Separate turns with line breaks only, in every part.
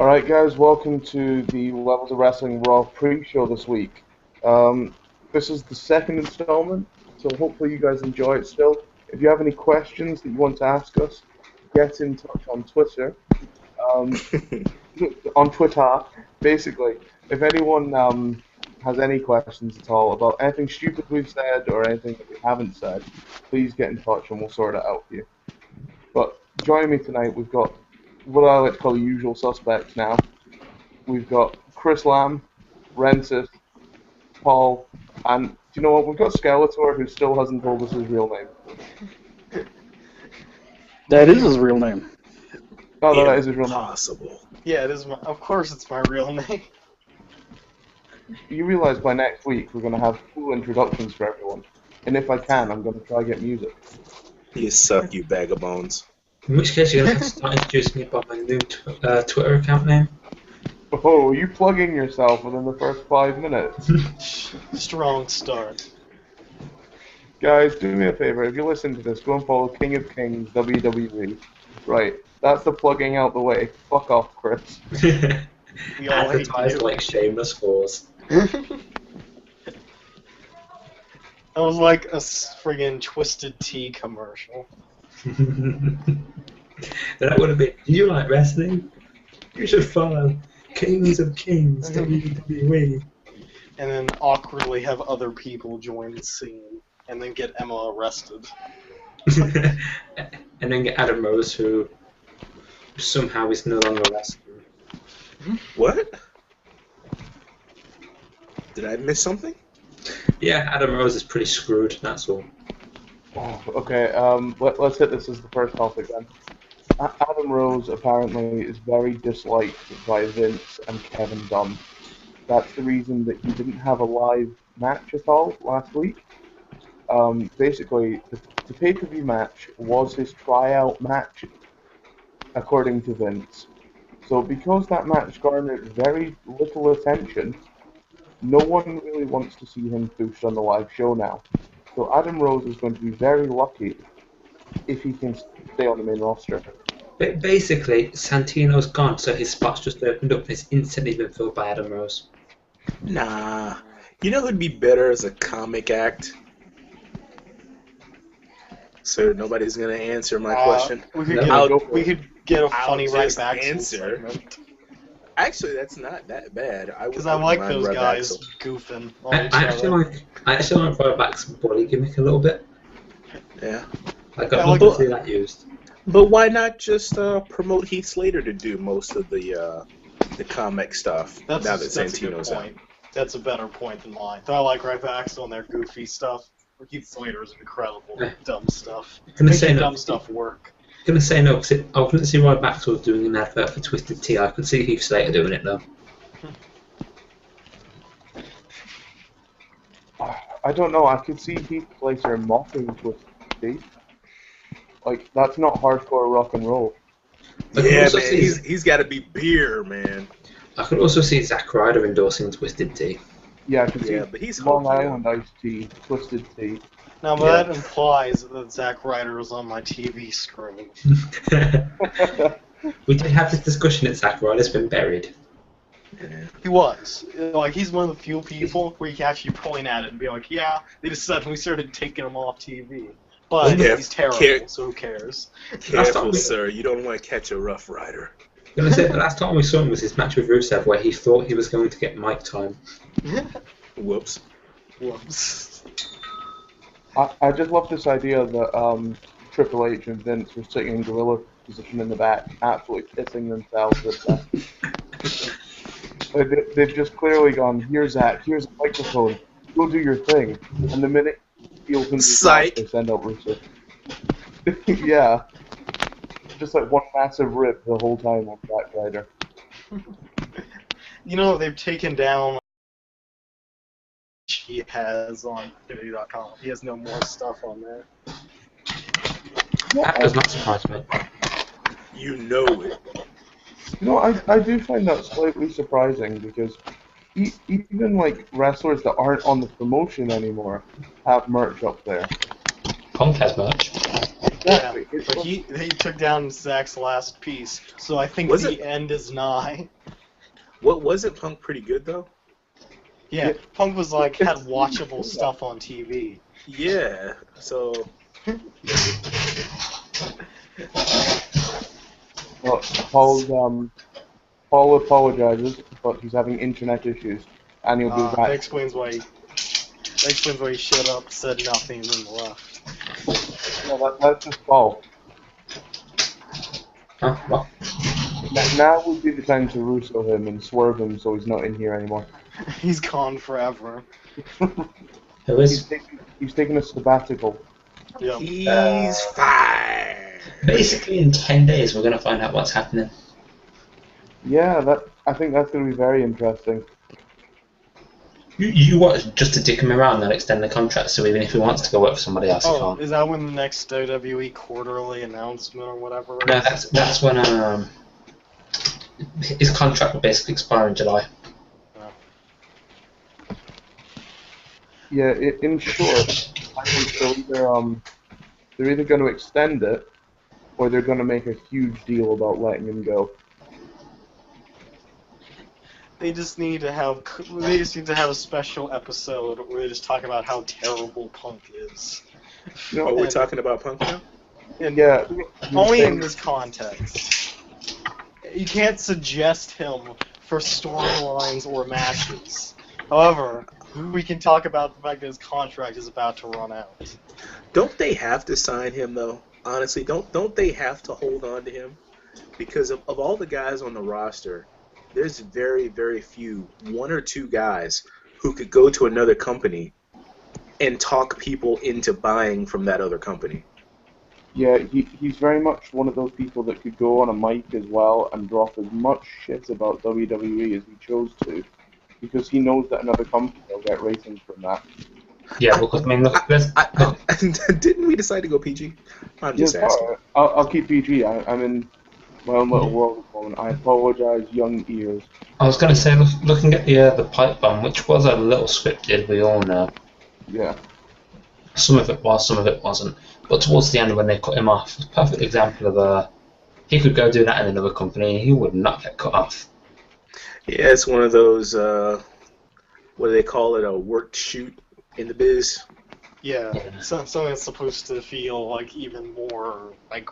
Alright guys, welcome to the Levels of Wrestling RAW Preshow this week. This is the second installment, so hopefully you guys enjoy it still. If you have any questions that you want to ask us, get in touch on Twitter. On Twitter, basically. If anyone has any questions at all about anything stupid we've said or anything that we haven't said, please get in touch and we'll sort it out for you. But joining me tonight, we've got what I like to call the usual suspects now. We've got Chris Lamb, Rensis, Paul, and do you know what? We've got Skeletor, who still hasn't told us his real name.
That is his real name.
Oh, no, that is his real name.
Impossible.
Yeah, it is. Of course, it's my real name.
You realize by next week we're going to have full introductions for everyone. And if I can, I'm going to try to get music.
You suck, you bag of bones.
In which case, you're going to have to start introducing me by my new Twitter account name.
Oh, are you plugging yourself within the first 5 minutes?
Strong start.
Guys, do me a favor. If you listen to this, go and follow King of Kings WWE. Right, that's the plugging out the way. Fuck off, Chris.
We all hate
Advertised
you.
like shameless whores.
That was like a friggin' Twisted Tea commercial.
That would have been, do you like wrestling? You should follow Kings of Kings, WWE.
And then awkwardly have other people join the scene. And then get Emma arrested.
And then get Adam Rose, who somehow is no longer wrestling.
What? Did I miss something?
Yeah, Adam Rose is pretty screwed, that's all.
Oh, okay, let's hit this as the first topic then. Adam Rose apparently is very disliked by Vince and Kevin Dunn. That's the reason that he didn't have a live match at all last week. Basically, the pay-per-view match was his tryout match, according to Vince. So because that match garnered very little attention, no one really wants to see him pushed on the live show now. So Adam Rose is going to be very lucky if he can stay on the main roster.
But basically, Santino's gone, so his spot's just opened up and it's instantly been filled by Adam Rose.
Nah. You know who'd be better as a comic act? So nobody's gonna answer my question.
We could get a funny
I'll
right
just
back
answer.
segment.
Actually, that's not that bad.
Because I like those guys goofing on
I
each
actually
other.
like to back some body gimmick a little bit.
Yeah.
I got
I
nothing
like-
to see that used.
But why not just promote Heath Slater to do most of the comic stuff
That's
now that
a good
Santino's out?
point. That's a better point than mine. I like Ryback's on their goofy stuff. Keith Slater's incredible dumb stuff.
Gonna say
Making
no.
dumb stuff work.
Gonna say no, because I couldn't see Rod Maxwell doing an advert for Twisted Tea. I could see Heath Slater doing it though.
I don't know, I could see Heath Slater mocking Twisted Tea. Like, that's not hardcore rock and roll.
I could
Yeah,
also
man,
see-
he's got to be beer, man.
I could also see Zack Ryder endorsing Twisted Tea.
Yeah, I could see
Yeah, but he's
Long
hokey,
Island iced tea, Twisted Tea.
Now, but
Yeah.
that implies that Zack Ryder was on my TV screen.
We did have this discussion at Zack Ryder's been buried.
He was. Like, he's one of the few people where you can actually point at it and be like, yeah, they just suddenly started taking him off TV. But
Yeah,
he's terrible,
care-
so who cares?
Careful, sir. You don't want to catch a Rough Rider.
I'm gonna say the last time we saw him was his match with Rusev, where he thought he was going to get mic time.
Whoops.
Whoops.
I just love this idea that Triple H and Vince were sitting in gorilla position in the back, absolutely pissing themselves at that. They've just clearly gone, here, Zach, here's a microphone, go do your thing. And the minute he opens his mouth,
Psych.
they send out Rusev. Yeah. Just like one massive rip the whole time on Zack Ryder.
You know, they've taken down he has on WWE.com. He has no more stuff on there.
That does not surprise me.
You know it.
You know, I do find that slightly surprising because even like wrestlers that aren't on the promotion anymore have merch up there.
Punk has merch.
Exactly.
Yeah, but he took down Zack's last piece, so I think
Was
the
it-
end is nigh.
What wasn't Punk pretty good though?
Yeah,
Yeah.
Punk was like had watchable stuff on TV.
Yeah. So
Well, Paul apologizes, but he's having internet issues, and he'll be
That
back.
explains why. That explains why he showed up, said nothing, and then left.
No, that's just Paul.
Huh? What?
Now would be the time to Russo him and swerve him so he's not in here anymore.
He's gone forever.
Who is?
He's taking a sabbatical.
Yeah.
he's fired.
Basically, in 10 days, we're going to find out what's happening.
Yeah, I think that's going to be very interesting.
You want just to dick him around and extend the contract, so even if he wants to go work for somebody else, he
Oh,
can't.
is that when the next WWE quarterly announcement or whatever?
No, that's when his contract will basically expire in July.
Yeah, in short, I think they're either going to extend it, or they're going to make a huge deal about letting him go.
They just need to have a special episode where they just talk about how terrible Punk is.
You know,
Oh, we're talking about Punk now?
and yeah,
Only in this context. You can't suggest him for storylines or matches. However, we can talk about the fact that his contract is about to run out.
Don't they have to sign him though? Honestly, don't they have to hold on to him? Because of all the guys on the roster, there's very, very few, one or two guys who could go to another company and talk people into buying from that other company.
Yeah, he's very much one of those people that could go on a mic as well and drop as much shit about WWE as he chose to, because he knows that another company will get ratings from that.
Yeah, because I mean, look,
Didn't we decide to go PG? I'm just
Yeah,
asking.
sorry, I'll keep PG. I'm in my own little world at the moment. I apologize, young ears.
I was going to say, looking at the pipe bomb, which was a little scripted, we all know.
Yeah.
Some of it was, some of it wasn't. But towards the end, when they cut him off, it's a perfect example of he could go do that in another company, and he would not get cut off.
Yeah, it's one of those, what do they call it, a worked shoot in the biz?
Yeah, something that's supposed to feel like even more like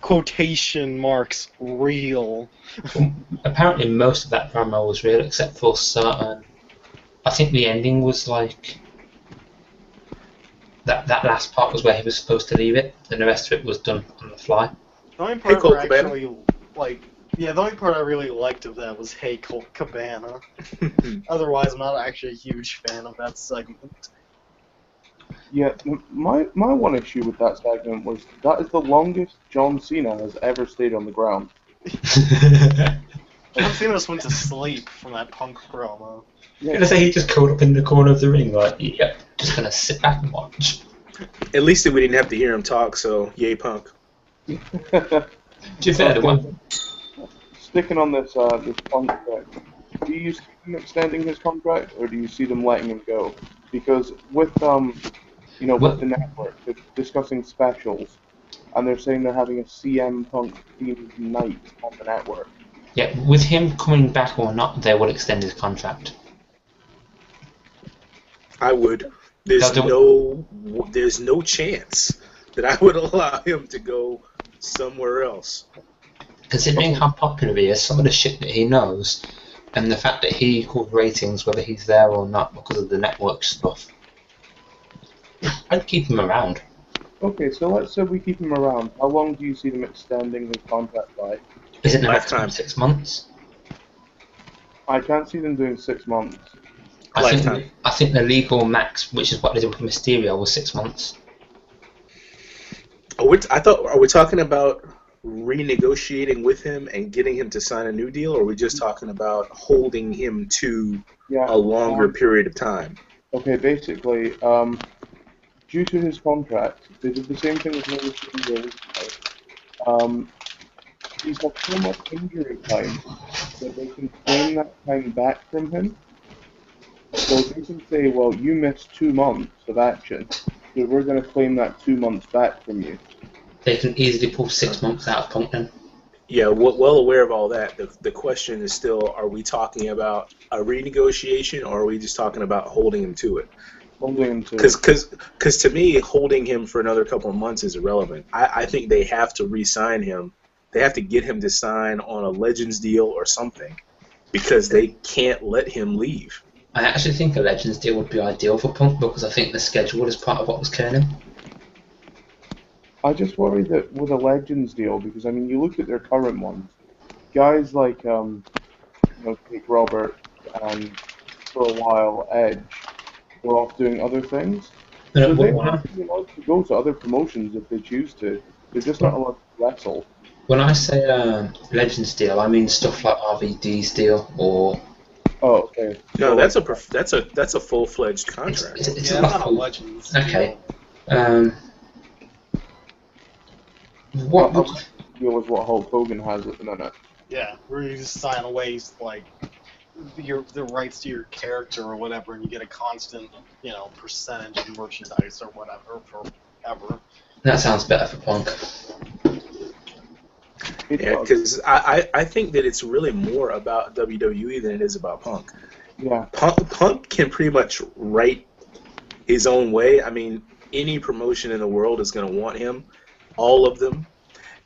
quotation marks real.
Apparently, most of that promo was real, except for certain. I think the ending was like that last part was where he was supposed to leave it, and the rest of it was done on the fly.
The only part
Colt
I
Cabana.
actually the only part I really liked of that was "Hey Colt Cabana." Otherwise, I'm not actually a huge fan of that segment.
Yeah, my one issue with that segment was that is the longest John Cena has ever stayed on the ground.
John Cena just went to sleep from that Punk promo.
I'm gonna say he just curled up in the corner of the ring, like, yep, just gonna sit back and watch.
At least we didn't have to hear him talk, so yay Punk.
To be fair, the one.
Sticking on this contract, do you see them extending his contract, or do you see them letting him go? Because with with the network, they're discussing specials, and they're saying they're having a CM Punk themed night on the network.
Yeah, with him coming back or not, they will extend his contract.
I would. There's no chance that I would allow him to go somewhere else.
Considering how popular he is, some of the shit that he knows, and the fact that he equals ratings whether he's there or not because of the network stuff, I'd keep him around.
Okay, so let's say we keep him around. How long do you see them extending his contract by?
Is it the
Lifetime.
maximum 6 months?
I can't see them doing 6 months.
Lifetime.
I think the legal max, which is what they did with Mysterio, was 6 months.
Are we talking about renegotiating with him and getting him to sign a new deal, or are we just talking about holding him to a longer period of time?
Okay, basically, due to his contract, they did the same thing with Mysterio recently. He's had so much injury time that they can claim that time back from him. So they can say, well, you missed 2 months of action, so we're going to claim that 2 months back from you.
They can easily pull 6 months out of Punk then.
Yeah, well aware of all that. The question is still, are we talking about a renegotiation, or are we just talking about holding him to it?
Holding him to
Because to me, holding him for another couple of months is irrelevant. I think they have to re-sign him. They have to get him to sign on a Legends deal or something, because they can't let him leave.
I actually think a Legends deal would be ideal for Punk because I think the schedule is part of what was killing him.
I just worry that with a Legends deal, because I mean, you look at their current ones, guys like Jake Roberts and for a while Edge were off doing other things, so they might be allowed to go to other promotions if they choose to. They're just not allowed to wrestle.
When I say Legends deal, I mean stuff like RVD's deal or.
Oh, okay.
No, that's a full-fledged contract.
It's
Yeah,
not
not a Legends.
Okay.
What deal is what Hulk Hogan has at the minute?
Yeah, where you just sign away like the rights to your character or whatever, and you get a constant, percentage of merchandise or whatever forever.
That sounds better for Punk.
Yeah, because I think that it's really more about WWE than it is about Punk.
Yeah.
Punk can pretty much write his own way. I mean, any promotion in the world is going to want him, all of them,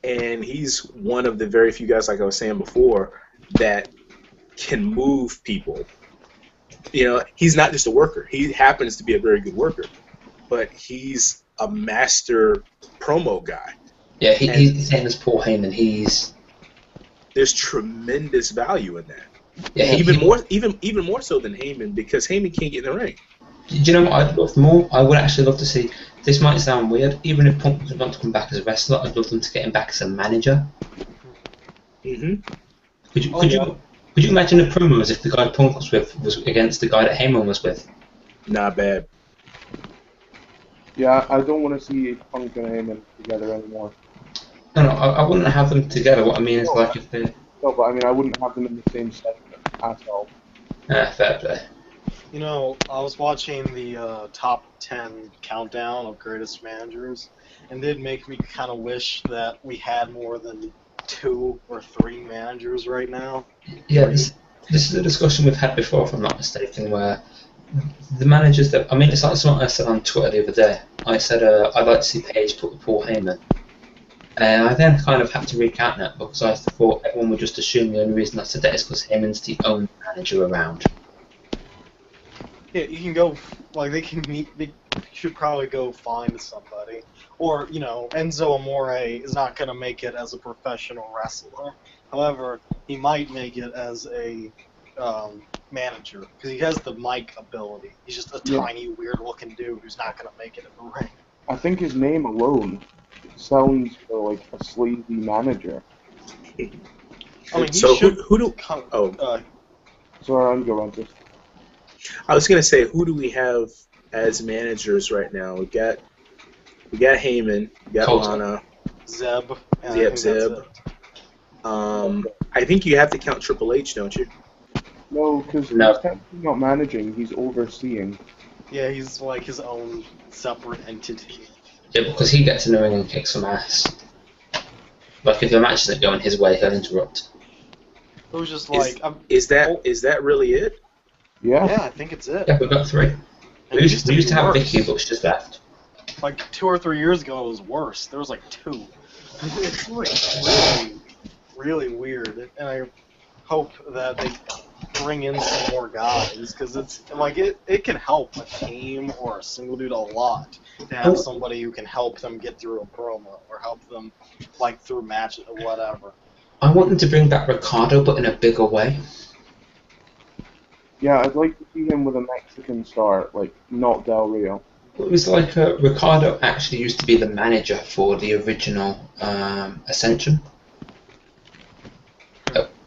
and he's one of the very few guys, like I was saying before, that can move people. He's not just a worker. He happens to be a very good worker, but he's a master promo guy.
Yeah, he's the same as Paul Heyman.
There's tremendous value in that.
Yeah,
even more so than Heyman, because Heyman can't get in the ring.
Do you know what I'd love more? I would actually love to see. This might sound weird. Even if Punk doesn't want to come back as a wrestler, I'd love them to get him back as a manager.
Mhm.
Could you imagine the promos if the guy Punk was with was against the guy that Heyman was with?
Not bad.
Yeah, I don't want to see Punk and Heyman together anymore.
No, I wouldn't have them together. What I mean is like if they.
No, but I mean, I wouldn't have them in the same segment at all.
Fair play.
I was watching the top 10 countdown of greatest managers, and it did make me kind of wish that we had more than 2 or 3 managers right now.
Yeah, this is a discussion we've had before, if I'm not mistaken, where the managers that. I mean, it's like something I said on Twitter the other day. I said I'd like to see Paige put with Paul Heyman. And I then kind of had to recount that because I thought everyone would just assume the only reason I said that is because Heyman's the only manager around.
Yeah, you can go, they should probably go find somebody. Or, Enzo Amore is not going to make it as a professional wrestler. However, he might make it as a manager, because he has the mic ability. He's just a tiny, weird-looking dude who's not going to make it in the ring.
I think his name alone sounds like a sleazy manager.
I mean,
So who do?
Sorry, I'm going to.
I was gonna say, who do we have as managers right now? We got Heyman, we got Lana,
Zeb.
Zeb. I think you have to count Triple H, don't you?
No, because he's technically not managing; he's overseeing.
Yeah, he's like his own separate entity.
Yeah, because he gets in the ring and kicks some ass. Like if the match isn't going his way, he'll interrupt.
It was just
is that really it?
Yeah.
Yeah, I think it's it.
Yeah, we've got 3. We used to have Vicky, but she just left.
Like 2 or 3 years ago, it was worse. There was like 2. It's like really weird, and I hope that they bring in some more guys, because it's like it can help a team or a single dude a lot to have somebody who can help them get through a promo or help them through matches or whatever.
I want them to bring back Ricardo, but in a bigger way.
Yeah, I'd like to see him with a Mexican star, not Del Rio.
It was like Ricardo actually used to be the manager for the original Ascension.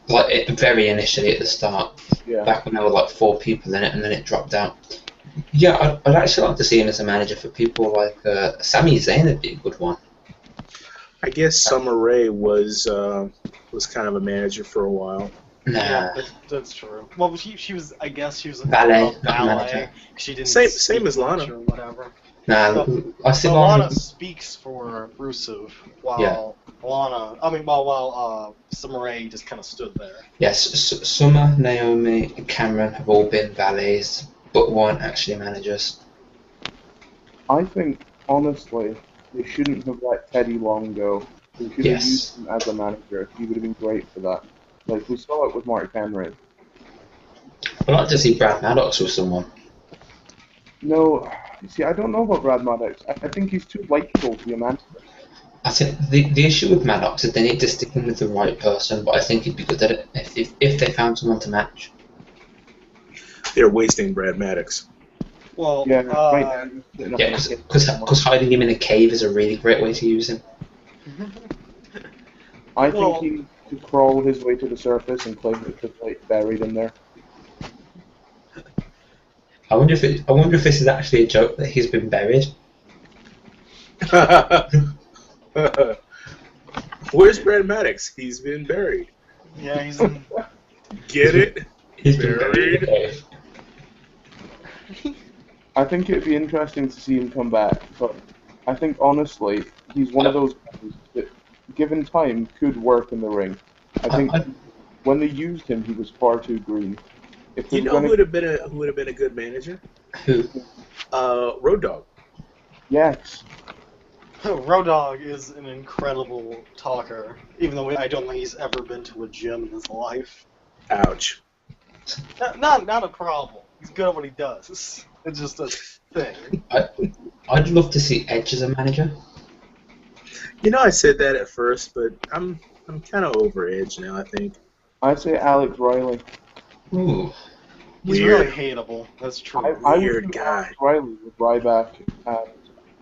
Very initially at the start, back when there were 4 people in it, and then it dropped out. Yeah, I'd actually like to see him as a manager for people like Sami Zayn would be a good one.
I guess Summer Rae was kind of a manager for a while.
Nah.
Yeah, that's true. Well, she was. I guess she was a
ballet.
ballet. She didn't
same as Lana.
Or whatever.
Nah,
So,
I see
Lana
Lana.
speaks for Rusev while while Samurai just kind of stood there.
Yes, Summer, Naomi, and Cameron have all been valets, but weren't actually managers.
I think, honestly, they shouldn't have let Teddy Long go. They should have used
Yes.
him as a manager. He would have been great for that. Like, we saw it with Mark Henry.
I'd like to see Brad Maddox with someone.
No, you see, I don't know about Brad Maddox. I think he's too likable to be a manager.
I think the issue with Maddox is they need to stick him with the right person, but I think he'd be good at it if they found someone to match.
They're wasting Brad Maddox.
Well,
Yeah, right now, he's sitting up
Yeah,
in a cave
because hiding him in a cave is a really great way to use him.
I think
Well-
he needs to crawl his way to the surface and claim that Triple H buried in there.
I wonder if this is actually a joke that he's been buried.
Where's Brad Maddox? He's been buried.
yeah, he's in.
Get it?
He's been buried in a cave.
I think it'd be interesting to see him come back, but I think honestly, he's one of those guys that, given time, could work in the ring. I think when they used him, he was far too green. If they
You
were
know
gonna,
who would have been a good manager?
Who?
Road Dogg.
yes,
Road Dogg is an incredible talker, even though I don't think he's ever been to a gym in his life.
Ouch.
Not a problem. He's good at what he does. It's just a thing.
I'd love to see Edge as a manager.
You know, I said that at first, but I'm kind of over Edge now. I think.
I say Alex Riley.
Ooh.
He's
Weird.
really hateable. That's true.
I
Weird
would do
guy.
Alex Riley with Ryback and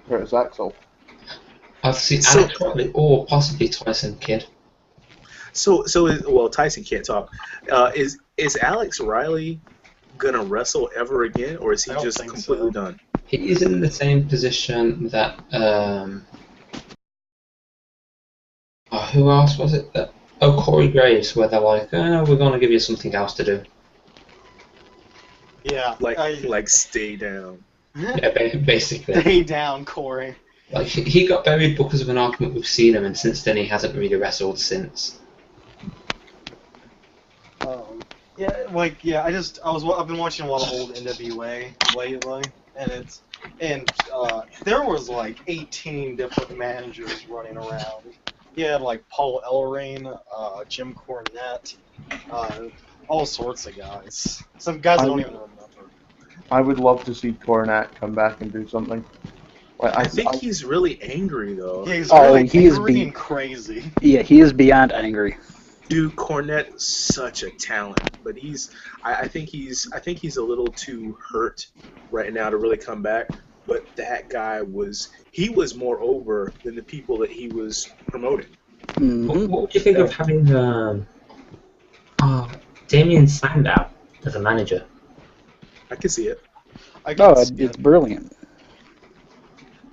Curtis Axel.
I'd see
So-
Alex Riley or possibly Tyson Kidd.
Well, Tyson can't talk. Is Alex Riley gonna wrestle ever again, or is he
I don't
just
think
completely
so.
done?
He is in the same position that who else was it? Corey Graves, where they're like, we're gonna give you something else to do.
Yeah.
Like stay down.
Yeah, basically.
Stay down, Corey.
Like he got buried because of an argument with Cena, and since then he hasn't really wrestled since.
I've been watching a lot of old NWA lately, and there was like 18 different managers running around. You had like Paul Ellering, Jim Cornette, all sorts of guys. Some guys I don't even remember.
I would love to see Cornette come back and do something. Like,
I think he's really angry though.
Yeah, he's
Oh,
really
he is
angry
beat.
and crazy.
Yeah, he is beyond angry.
Dude, Cornette's such a talent, but I think he's a little too hurt right now to really come back. But that guy was more over than the people that he was promoting.
Mhm.
What would you think of having Damien Sandow as a manager?
I can see it.
I
Oh,
guess,
it's brilliant.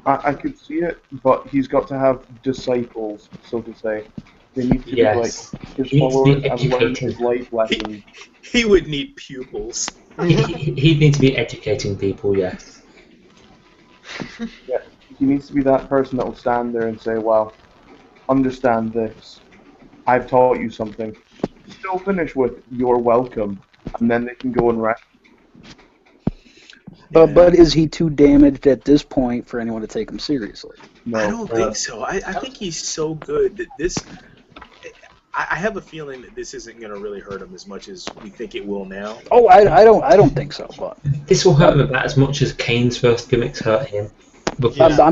I could see it, but he's got to have disciples, so to say. They need to be
Yes.
like his
He needs to
followers
be
and learn
educated.
his life lessons.
He would need pupils.
He'd need to be educating people, yes.
Yeah, he needs to be that person that will stand there and say, "Well, understand this. I've taught you something." Still finish with "You're welcome," and then they can go and rest.
But is he too damaged at this point for anyone to take him seriously?
No,
I don't think so. I think he's so good that this. I have a feeling that this isn't going to really hurt him as much as we think it will now.
Oh, I don't think so. But
This will hurt him about as much as Kane's first gimmicks hurt him.
Yeah.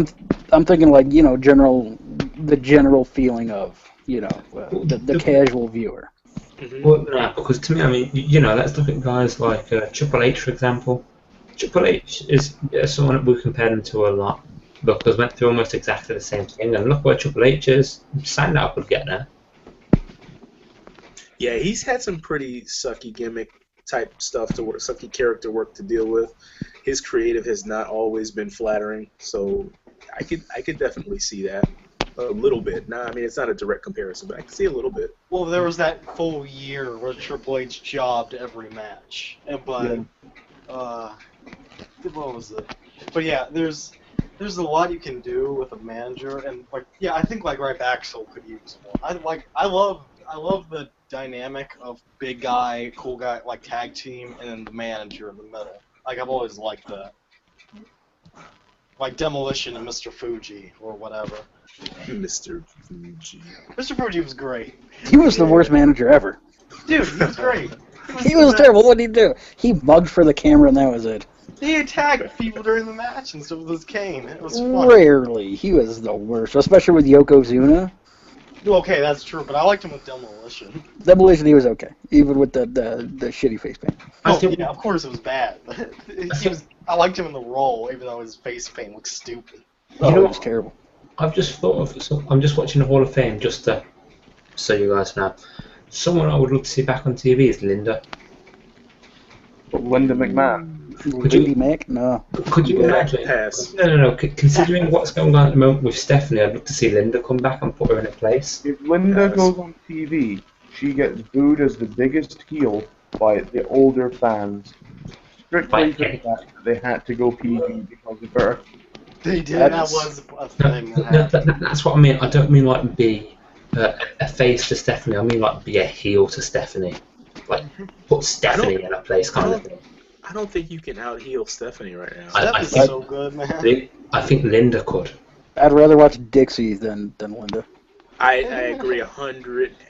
I'm thinking like the general feeling of the casual viewer.
Mhm.
Well, no, because to me, I mean, let's look at guys like Triple H, for example. Triple H is someone that we compare him to a lot because went through almost exactly the same thing, and look where Triple H is. Sandow would get there.
Yeah, he's had some pretty sucky gimmick type stuff to work, sucky character work to deal with. His creative has not always been flattering, so I could definitely see that a little bit. Nah, I mean it's not a direct comparison, but I can see a little bit.
Well, there was that full year where Triple H jobbed every match, what was it? But yeah, there's there's a lot you can do with a manager, and like yeah, I think like Ryback could use one. I love the dynamic of big guy, cool guy, like tag team, and then the manager in the middle. Like I've always liked that. Like Demolition and Mr. Fuji or whatever.
Mr. Fuji.
Mr. Fuji was great.
He was the worst manager ever.
Dude, he was great.
He was terrible. What did he do? He mugged for the camera, and that was it.
He attacked people during the match and stuff with his cane. It was fun.
Rarely. He was the worst, especially with Yokozuna.
Okay, that's true, but I liked him with Demolition.
Demolition, he was okay, even with the shitty face paint.
I
Oh,
think-
yeah, of course it was bad. I liked him in the role, even though his face paint looked stupid.
Oh,
know
it
what?
was terrible.
I've just thought of. So I'm just watching the Hall of Fame just to, so you guys know. Someone I would love to see back on TV is Linda.
Linda McMahon.
Lindy Mac? No.
Could you imagine?
Pass.
No. Considering what's going on at the moment with Stephanie, I'd love to see Linda come back and put her in a place.
If Linda
Yes.
goes on TV, she gets booed as the biggest heel by the older fans. Strictly for the fact that they had to go PG because of her.
They did.
That's-
That was a thing.
That's what I mean. I don't mean like be a face to Stephanie. I mean like be a heel to Stephanie. Like put Stephanie in a place kind of thing.
I don't think you can out-heel Stephanie right now.
I
Steph is
think-
so good, man.
I think Linda could.
I'd rather watch Dixie than Linda.
I agree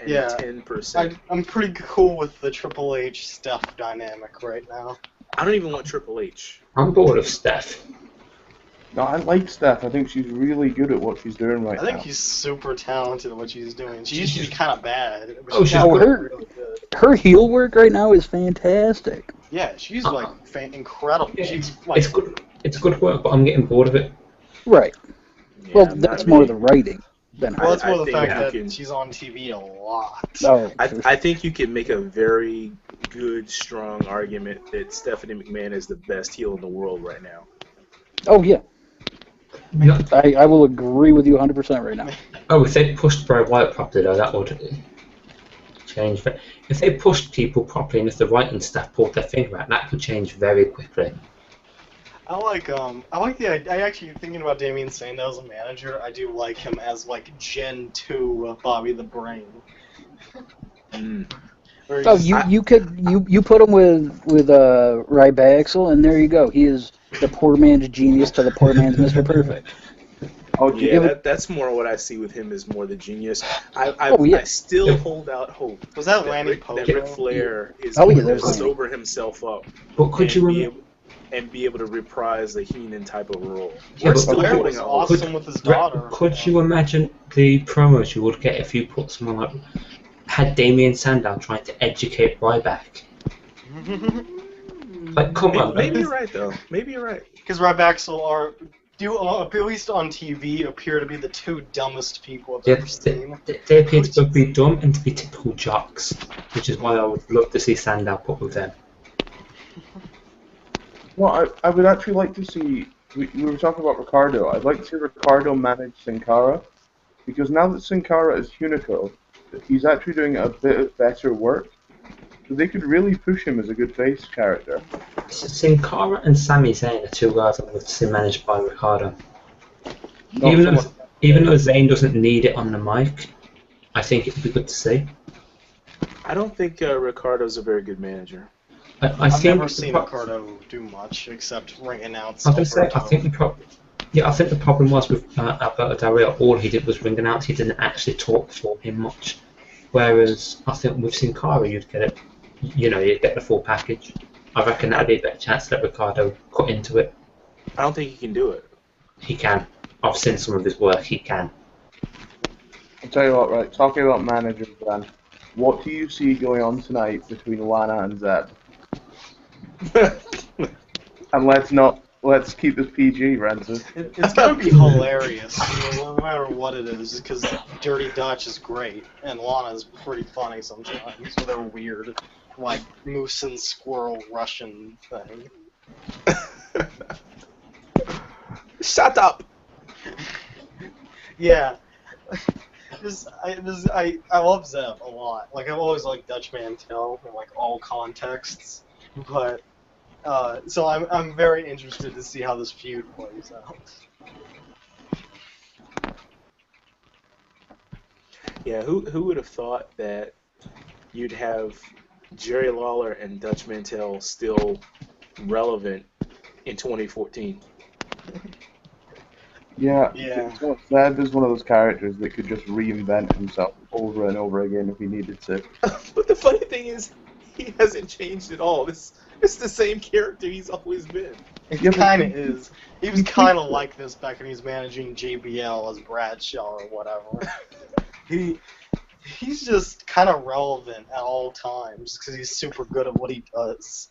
110%.
I'm pretty cool with the Triple H Steph dynamic right now.
I don't even want Triple H.
I'm bored of Steph.
No, I like Steph. I think she's really good at what she's doing right
I think
now.
she's super talented at what she's doing. She used to be kind of bad. But
Oh,
she's
she's
gotten
good.
really good.
Her heel work right now is fantastic.
Yeah, she's like incredible.
Yeah,
She's like
It's good. It's good work, but I'm getting bored of it.
Right.
Yeah,
Well,
not
that's
me.
more the writing than
well,
her.
that's more the
think
fact
you
that
can-
she's on TV a lot.
Oh,
I think you can make a very good, strong argument that Stephanie McMahon is the best heel in the world right now.
oh yeah.
Yeah.
I will agree with you 100% right now.
Oh, if they pushed Bray Wyatt properly, though, that would change. But if they pushed people properly and if the writing staff pulled their finger out, that could change very quickly.
I like the. I actually thinking about Damien Sandow as a manager. I do like him as like Gen 2 Bobby the Brain. Where he's
Oh,
just-
you put him with Ryback, and there you go. He is the poor man's genius to the poor man's Mr. Perfect.
Oh,
Yeah, that's more what I see with him is more the genius. I
Oh, yeah.
still hold out hope
was that
that
Lanny
Ric
Pojo?
Flair is
Oh, yeah,
going to
there's Lanny.
sober himself up
But could
and
you
be
remember?
able, and be able to reprise the Heenan type of role.
Yeah,
We're
but
still
Flair
holding
was
out.
awesome with his daughter.
Could you imagine the promos you would get if you put someone like had Damien Sandow trying to educate Ryback? Like, come on,
Maybe you're right though. Maybe you're right.
Because Ryback are at least on TV appear to be the two dumbest people I've
They,
ever seen.
they appear to both be dumb and to be typical jocks, which is why I would love to see Sandow put with them.
Well, I would actually like to see. We were talking about Ricardo. I'd like to see Ricardo manage Sin Cara, because now that Sin Cara is Hunico, he's actually doing a bit of better work. So they could really push him as a good face character.
Sin Cara and Sami Zayn are two guys I'd love to see managed by Ricardo.
Not
Even
so
though,
much-
even though Zayn doesn't need it on the mic, I think it'd be good to see.
I don't think Ricardo's a very good manager.
I
I've
think
never
the
seen
pro-
Ricardo do much except ring announce.
I was gonna say, I
Alberto.
think the problem was with Alberto Del Rio. All he did was ring announce. He didn't actually talk for him much. Whereas I think with Sin Cara, you'd get it. You'd get the full package. I reckon that'd be a better chance to let Ricardo cut into it.
I don't think he can do it.
He can. I've seen some of his work. He can.
I'll tell you what, right? Talking about managers, then, what do you see going on tonight between Lana and Zeb? And let's keep this PG, Francis.
It's gonna be hilarious, no matter what it is, because Dirty Dutch is great, and Lana's pretty funny sometimes with her weird, like, moose and squirrel Russian thing.
Shut up!
Yeah. I love Zeb a lot. Like, I've always liked Dutch Mantel in, like, all contexts, but, so I'm very interested to see how this feud plays out.
Yeah, who would have thought that you'd have Jerry Lawler and Dutch Mantell still relevant in 2014?
Yeah,
Yeah.
so Zeb is one of those characters that could just reinvent himself over and over again if he needed to.
But the funny thing is, he hasn't changed at all. It's the same character he's always been.
It
Yeah, but
kind of
he-
is. He was kind of like this back when he was managing JBL as Bradshaw or whatever. He's just kind of relevant at all times because he's super good at what he does.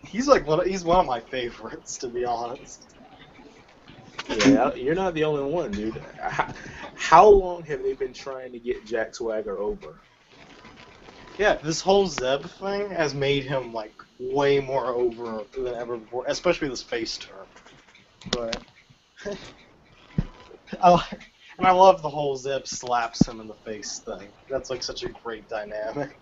He's one of my favorites, to be honest.
Yeah, you're not the only one, dude. How long have they been trying to get Jack Swagger over?
Yeah, this whole Zeb thing has made him like way more over than ever before, especially this face turn. But and I love the whole Zeb slaps him in the face thing. That's like such a great dynamic.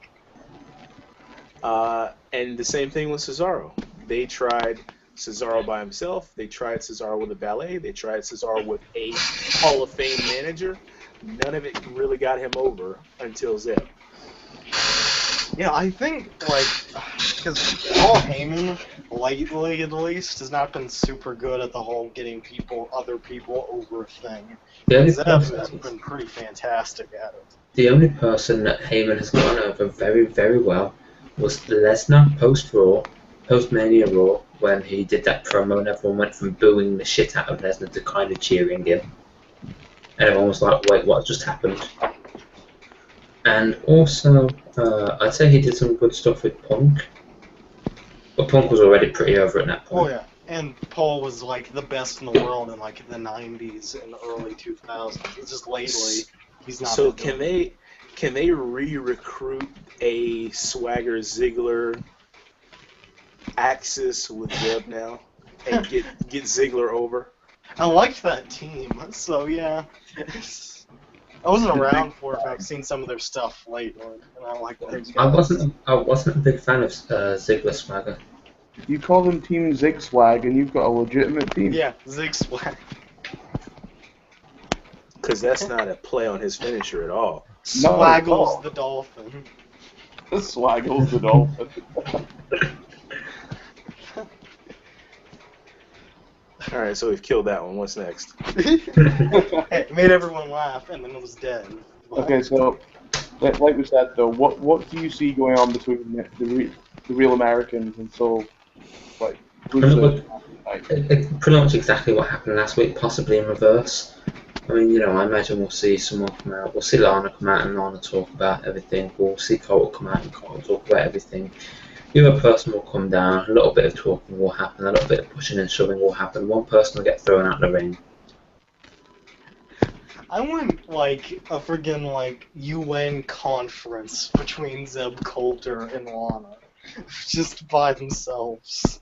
And the same thing with Cesaro. They tried Cesaro by himself. They tried Cesaro with a ballet. They tried Cesaro with a Hall of Fame manager. None of it really got him over until Zeb.
Yeah, I think like because Paul Heyman lately, at least, has not been super good at the whole getting other people over thing.
The only
Zeb
person,
has been pretty fantastic at it.
the only person that Heyman has gone over very, very well was Lesnar post-Raw, post-Mania Raw, when he did that promo and everyone went from booing the shit out of Lesnar to kind of cheering him. And everyone was like, wait, what just happened? And also, I'd say he did some good stuff with Punk. But Punk was already pretty over at that
Oh
point.
yeah, and Paul was like the best in the world in like the '90s and the early 2000s. It's just lately he's not.
So
been doing
can they re-recruit a Swagger Ziggler Axis with Zeb now and get Ziggler over?
I liked that team, so yeah. I wasn't around for it, but I've seen some of their stuff lately, and I like those
I
guys.
wasn't a big fan of Ziggler Swagger.
You call them Team Zig Swag, and you've got a legitimate team.
Yeah, Zig Swag.
Because that's not a play on his finisher at all.
Not at all.
Swaggles the Dolphin.
Swaggles the Dolphin.
All right, so we've killed that one. What's next?
Hey, it made everyone laugh, and then it was dead.
Okay, so like we said though, what do you see going on between the real Americans and so like Rusev?
Pretty much exactly what happened last week, possibly in reverse. I mean, I imagine we'll see someone come out. We'll see Lana come out and Lana talk about everything. We'll see Cole come out and Cole talk about everything. The other person will come down. A little bit of talking will happen. A little bit of pushing and shoving will happen. One person will get thrown out of the ring.
I want like a friggin' like UN conference between Zeb Coulter and Lana, just by themselves.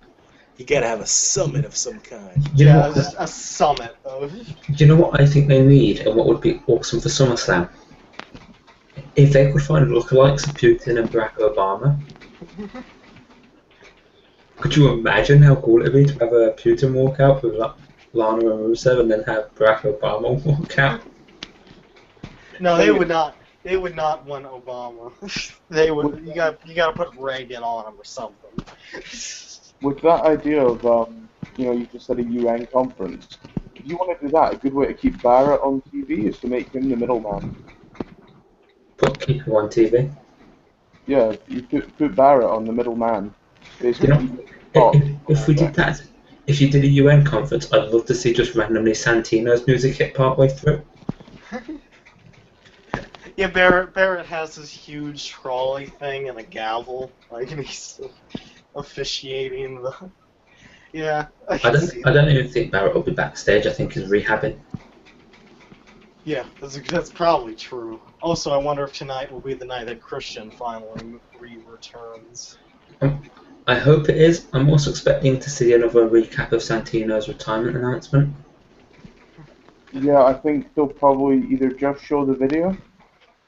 You gotta have a summit of some kind.
You know
Yeah,
what?
just a summit of.
You know what I think they need, and what would be awesome for SummerSlam? If they could find lookalikes of Putin and Barack Obama. Could you imagine how cool it'd be to have a Putin walk out with Lana and Rusev, and then have Barack Obama walk out?
No, they would not. They would not want Obama. They would. You got to put Reagan on him or something.
With that idea of you just said a UN conference. If you want to do that, a good way to keep Barrett on TV is to make him the middleman.
Keep him on TV.
Yeah, you put Barrett on the middleman. Basically,
If we did that, if you did a UN conference, I'd love to see just randomly Santino's music hit partway through.
Yeah, Barrett has this huge trolley thing and a gavel, like, and he's officiating the. Yeah,
I don't even think Barrett will be backstage. I think he's rehabbing.
Yeah, that's probably true. Also, I wonder if tonight will be the night that Christian finally returns.
I hope it is. I'm also expecting to see another recap of Santino's retirement announcement.
yeah, I think they'll probably either just show the video.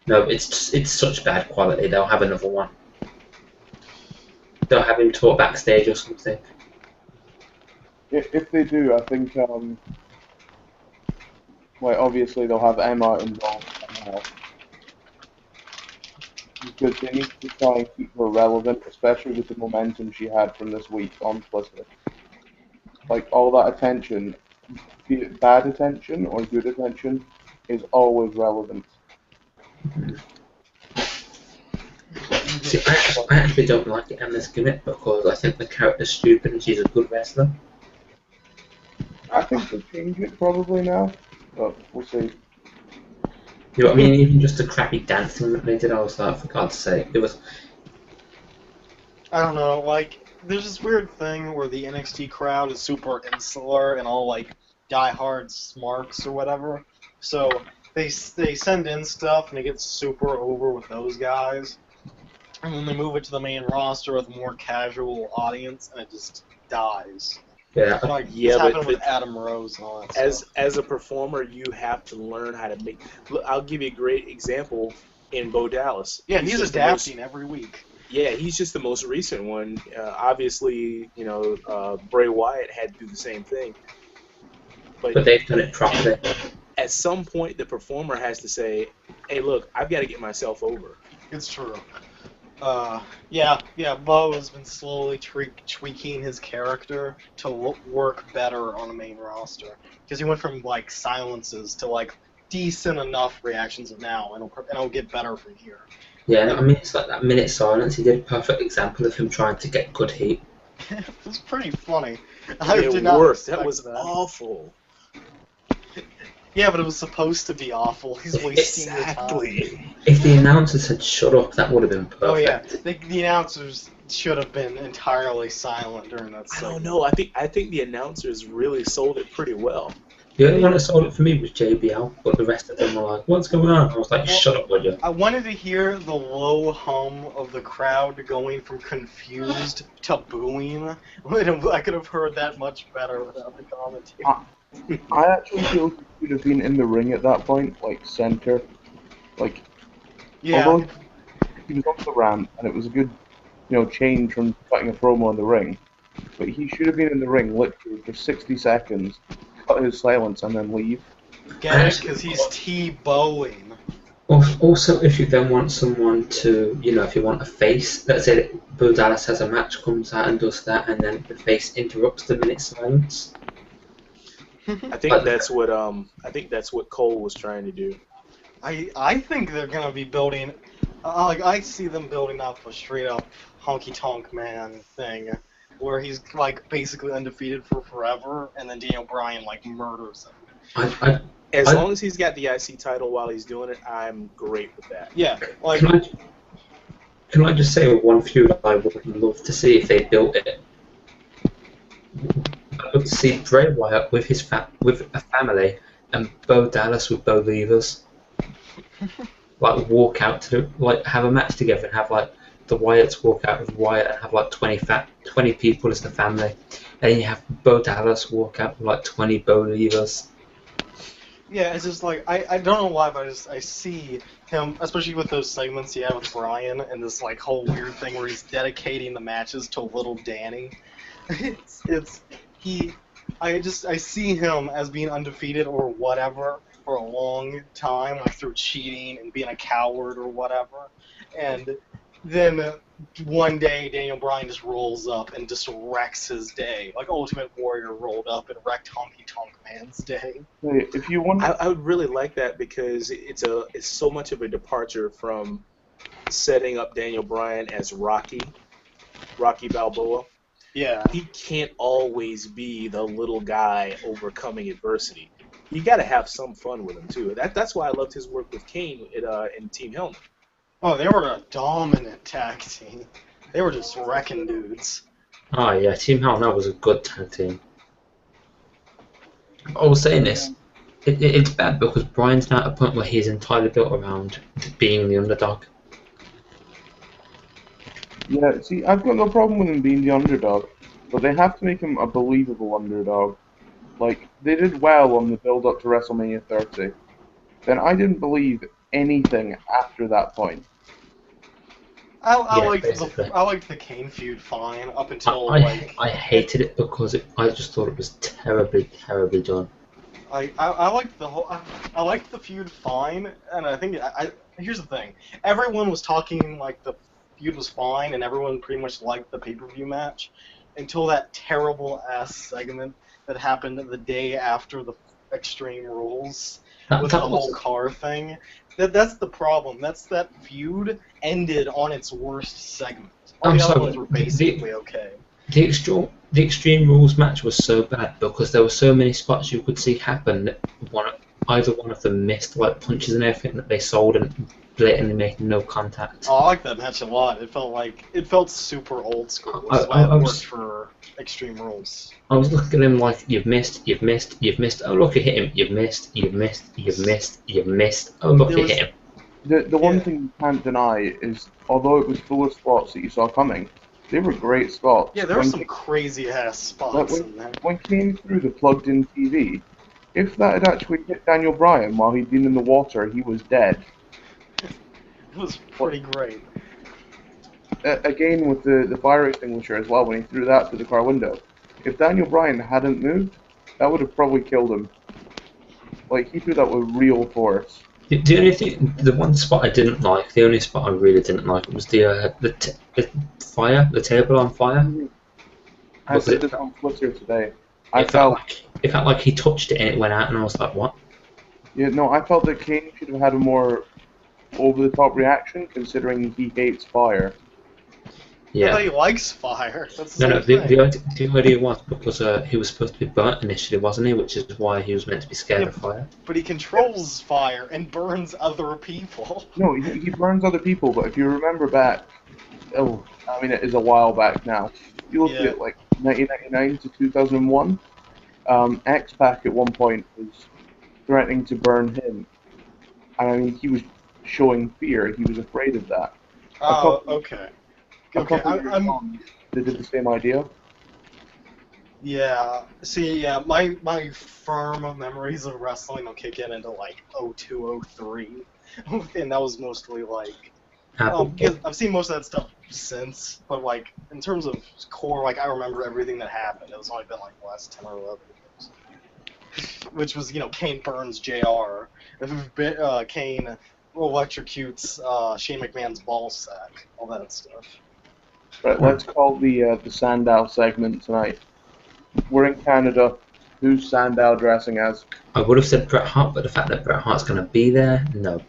No, it's such bad quality. They'll have another one. They'll have him talk backstage or something.
if they do, I think well, obviously they'll have Emma involved somehow because they need to try and keep her relevant, especially with the momentum she had from this week on Twitter. Like all that attention, be it bad attention or good attention, is always relevant.
See, I actually don't like Emma's gimmick because I think the character's stupid and she's a good wrestler.
I think they'll change it probably now, but we'll see.
You know what I mean? Even just the crappy dancing that they did, I was like, for God's sake, it was.
I don't know, like, there's this weird thing where the NXT crowd is super insular and all, like, diehard smarks or whatever. So they send in stuff and it gets super over with those guys. And then they move it to the main roster with a more casual audience and it just dies.
Yeah.
Like,
Yeah,
this
but
happened with Adam Rose and all that stuff.
As a performer, you have to learn how to make. Look, I'll give you a great example in Bo Dallas.
Yeah, he's
just the
adapting every week.
Yeah, he's just the most recent one. Obviously, Bray Wyatt had to do the same thing.
But they've done it properly.
At some point, the performer has to say, "Hey, look, I've got to get myself over."
It's true. Bo has been slowly tweaking his character to work better on the main roster. Because he went from, like, silences to, like, decent enough reactions now, and it'll get better from here.
Yeah, I mean, it's like that minute silence. He did a perfect example of him trying to get good heat.
It was pretty funny.
It worked. That was awful.
Yeah, but it was supposed to be awful. He's wasting your time.
If the announcers had shut up, that would have been perfect.
Oh yeah, the announcers should have been entirely silent during that segment.
I don't know. I think the announcers really sold it pretty well.
The only one that sold it for me was JBL, but the rest of them were like, "What's going on?" I was like, "Shut up, would you?"
I wanted to hear the low hum of the crowd going from confused to booing. I could have heard that much better without the commentary.
I actually feel he should have been in the ring at that point, like center. Like,
Yeah.
although he was off the ramp and it was a good, change from cutting a promo in the ring, but he should have been in the ring literally for 60 seconds, cut his silence, and then leave.
Get it? Because he's T-bowing.
Also, if you then want someone to, if you want a face, let's say that Bo Dallas has a match, comes out and does that, and then the face interrupts the minute silence.
I think that's what Cole was trying to do.
I think they're gonna be building. I see them building up a straight up honky tonk man thing, where he's like basically undefeated for forever, and then Daniel Bryan like murders him.
As long as he's got the IC title while he's doing it, I'm great with that.
Yeah. Like,
can I just say one feud I would love to see if they built it? I'd love to see Bray Wyatt with with a family and Bo Dallas with Bo Levers. Like walk out to have a match together and have like the Wyatts walk out with Wyatt and have like 20 people as the family, and then you have Bo Dallas walk out with like 20 Bo Levers.
Yeah, it's just like I don't know why, but I see him, especially with those segments he had with Brian and this like whole weird thing where he's dedicating the matches to little Danny. I see him as being undefeated or whatever for a long time, like through cheating and being a coward or whatever, and then one day Daniel Bryan just rolls up and just wrecks his day, like Ultimate Warrior rolled up and wrecked Honky Tonk Man's day.
Hey, if you want,
I would really like that because it's so much of a departure from setting up Daniel Bryan as Rocky Balboa.
Yeah.
He can't always be the little guy overcoming adversity. You got to have some fun with him too. That's why I loved his work with Kane in Team Hellman.
Oh, they were a dominant tag team. They were just wrecking dudes.
Oh yeah, Team Hell No was a good tag team. I was saying this, it's bad because Brian's now at a point where he's entirely built around being the underdog.
yeah, see, I've got no problem with him being the underdog, but they have to make him a believable underdog. Like, they did well on the build-up to WrestleMania 30. Then I didn't believe anything after that point.
Yeah,
I
basically.
liked the Kane feud fine up until
I hated it because I just thought it was terribly, terribly done.
I liked the whole I liked the feud fine, and I think here's the thing: everyone was talking like the feud was fine, and everyone pretty much liked the pay-per-view match until that terrible ass segment that happened the day after the Extreme Rules
That
with the
that
whole
was.
car thing. That's the problem. That feud ended on its worst segment. All
I'm
the other ones
sorry.
were basically okay.
The Extreme Rules match was so bad because there were so many spots you could see happen that either one of them missed, like punches and everything that they sold and blatantly making no contact.
Oh, I like that match a lot. It felt super old school, which is why
I
it worked
was
for Extreme Rules.
I was looking at him like you've missed, you've missed, you've missed. Oh look, it hit him. You've missed, you've missed, you've missed, you've missed. Oh look,
There
it
was
hit him.
The one
Yeah.
thing you can't deny is, although it was full of spots that you saw coming, they were great spots.
Yeah, there were some crazy ass spots in there.
When Kane threw the plugged-in TV, if that had actually hit Daniel Bryan while he'd been in the water, he was dead.
It was pretty great.
Again with the fire extinguisher as well, when he threw that through the car window. If Daniel Bryan hadn't moved, that would have probably killed him. Like, he threw that with real force.
The only thing, the one spot I didn't like, the only spot I really didn't like was the fire, the table on fire.
I said this on Twitter today.
It felt like he touched it and it went out, and I was like, what?
Yeah, no, I felt that Kane should have had a more over-the-top reaction, considering he hates fire.
I thought
Yeah.
he likes fire. That's
No,
the
no.
same thing.
The idea was because he was supposed to be burnt initially, wasn't he? Which is why he was meant to be scared
Yeah,
of fire.
But he controls fire and burns other people.
No, he burns other people, but if you remember back, I mean, it is a while back now. If you look
Yeah.
at like 1999 to 2001, X-Pac at one point was threatening to burn him. And I mean, he was showing fear. He was afraid of that.
Oh, okay.
A
Okay,
couple years on, they did the same idea.
Yeah. See, yeah, my firm memories of wrestling will kick in into like 02, 03. And that was mostly like because I've seen most of that stuff since, but like in terms of core, like I remember everything that happened. It was only been like the last 10 or 11 years. Which was, Kane burns JR. Kane electrocutes Shane McMahon's ball sack, all that stuff.
Right, let's call the Sandow segment tonight. We're in Canada. Who's Sandow dressing as?
I would have said Bret Hart, but the fact that Bret Hart's going to be there, no.